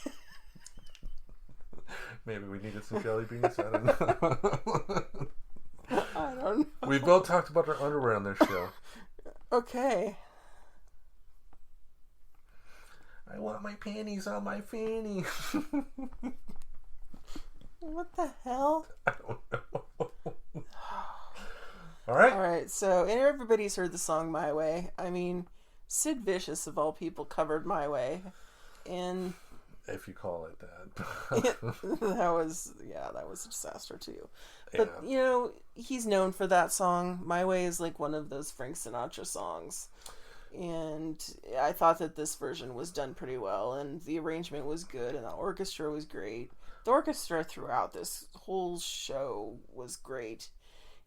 Maybe we needed some jelly beans. I don't know. I don't know. We both talked about our underwear on this show. Okay. I want my panties on my fanny. What the hell? I don't know. All right. So, and everybody's heard the song My Way. I mean, Sid Vicious, of all people, covered My Way. And if you call it that. that was a disaster too. But, you know, he's known for that song. My Way is like one of those Frank Sinatra songs. And I thought that this version was done pretty well, and the arrangement was good, and the orchestra was great. The orchestra throughout this whole show was great,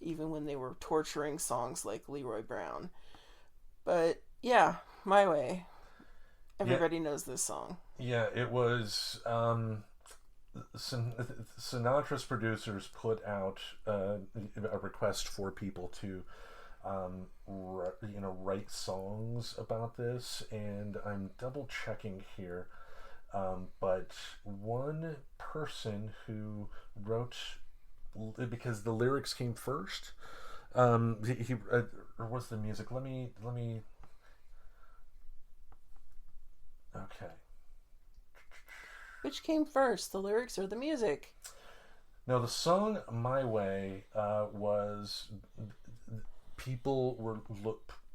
even when they were torturing songs like Leroy Brown. But yeah, My Way. Everybody knows this song. Yeah, it was. Sinatra's producers put out a request for people to, write songs about this, and I'm double checking here. But one person who wrote, because the lyrics came first, He or was the music? Let me. Okay. Which came first, the lyrics or the music? Now the song "My Way" was people were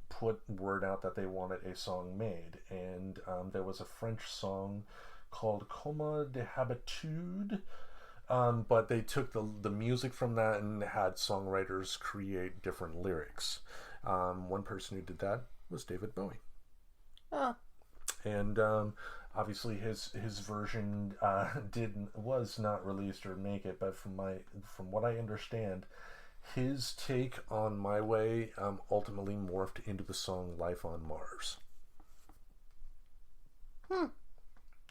put word out that they wanted a song made, and there was a French song called "Coma de Habitude." But they took the music from that and had songwriters create different lyrics. One person who did that was David Bowie. Oh. And obviously his version was not released or make it, but from what I understand, his take on "My Way" ultimately morphed into the song "Life on Mars."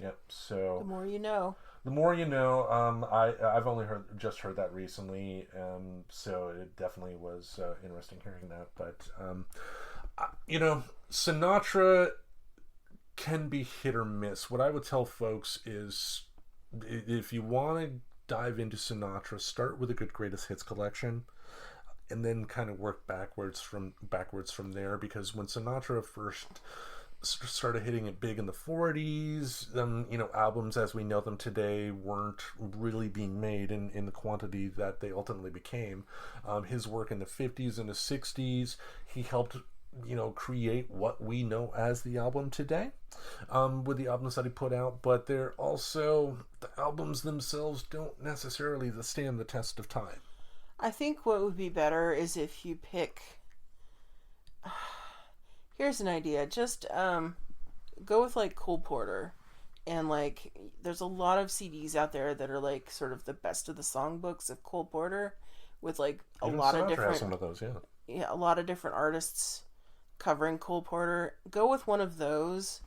Yep. So the more you know. The more you know. I've only just heard that recently, so it definitely was interesting hearing that. But Sinatra can be hit or miss. What I would tell folks is, if you want to dive into Sinatra, start with a good greatest hits collection, and then kind of work backwards from there. Because when Sinatra first started hitting it big in the 40s, albums as we know them today weren't really being made in the quantity that they ultimately became. His work in the 50s and the 60s, he helped create what we know as the album today, with the albums that he put out. But they're also, the albums themselves don't necessarily stand the test of time. I think what would be better is if you pick, here's an idea, just go with like Cole Porter, and like there's a lot of CDs out there that are like sort of the best of the songbooks of Cole Porter, with like a Even lot Sinatra of different, has some of those, yeah, a lot of different artists covering Cole Porter. Go with one of those,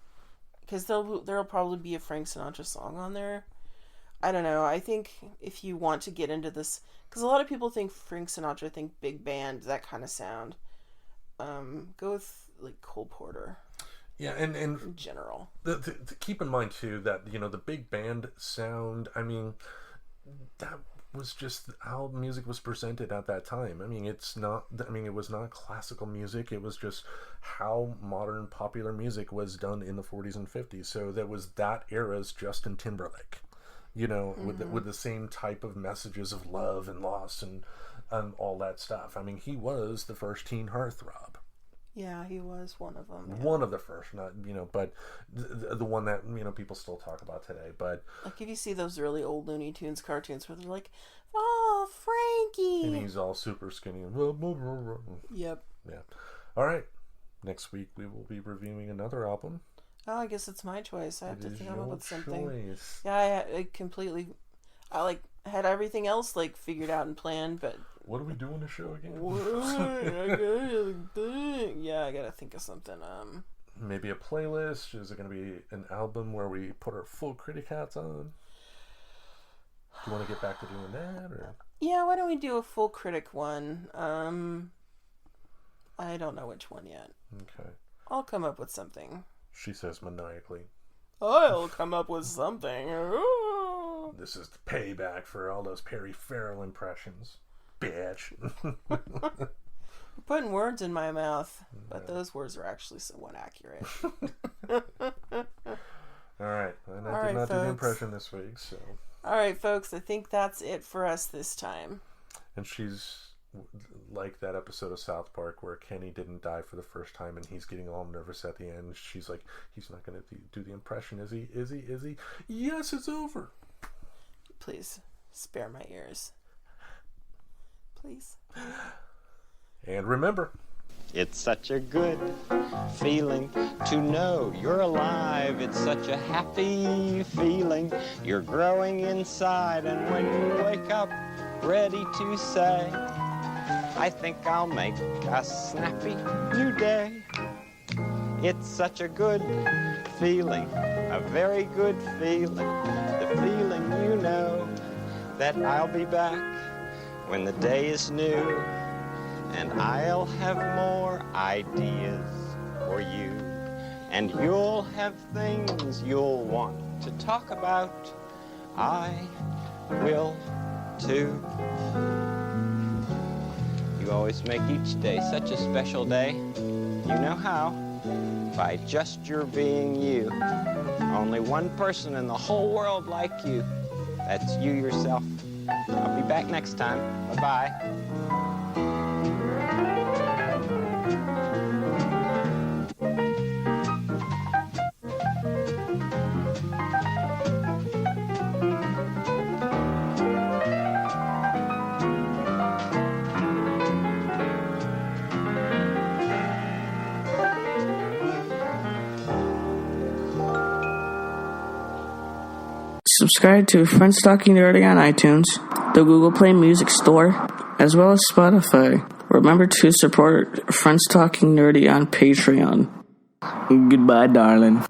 because there'll probably be a Frank Sinatra song on there. I don't know. I think if you want to get into this, because a lot of people think Frank Sinatra, think big band, that kind of sound. Go with like Cole Porter. Yeah, and in general. Keep in mind too that the big band sound. I mean, that was just how music was presented at that time. I mean, it was not classical music. It was just how modern popular music was done in the 40s and 50s. So there was that era's Justin Timberlake, with the same type of messages of love and loss and all that stuff. I mean, he was the first teen heartthrob. Yeah, he was one of them. Yeah. One of the first, not but the one that people still talk about today. But like if you see those really old Looney Tunes cartoons where they're like, "Oh, Frankie," and he's all super skinny. Yep. Yeah. All right. Next week we will be reviewing another album. Oh, I guess it's my choice. I have to think about something. Choice. Yeah, I had everything else like figured out and planned, but. What are we doing the show again? Yeah, I gotta think of something. Maybe a playlist. Is it gonna be an album where we put our full critic hats on? Do you want to get back to doing that, or? Yeah, why don't we do a full critic one? I don't know which one yet. Okay. I'll come up with something. She says maniacally. I'll come up with something. Ooh. This is the payback for all those Perry Farrell impressions. Bitch. You're putting words in my mouth, but those words are actually somewhat accurate. Alright, and I did not do the impression this week, so. Alright, folks, I think that's it for us this time. And she's like that episode of South Park where Kenny didn't die for the first time and he's getting all nervous at the end. She's like, he's not going to do the impression, is he? Is he? Is he? Yes, it's over. Please, spare my ears. Please. And remember, it's such a good feeling to know you're alive. It's such a happy feeling. You're growing inside, and when you wake up ready to say, I think I'll make a snappy new day. It's such a good feeling, a very good feeling. The feeling you know that I'll be back when the day is new, and I'll have more ideas for you, and you'll have things you'll want to talk about. I will too. You always make each day such a special day. You know how? By just your being you. Only one person in the whole world like you. That's you yourself. I'll be back next time. Bye-bye. Subscribe to Friends Talking Nerdy on iTunes, the Google Play Music Store, as well as Spotify. Remember to support Friends Talking Nerdy on Patreon. Goodbye, darling.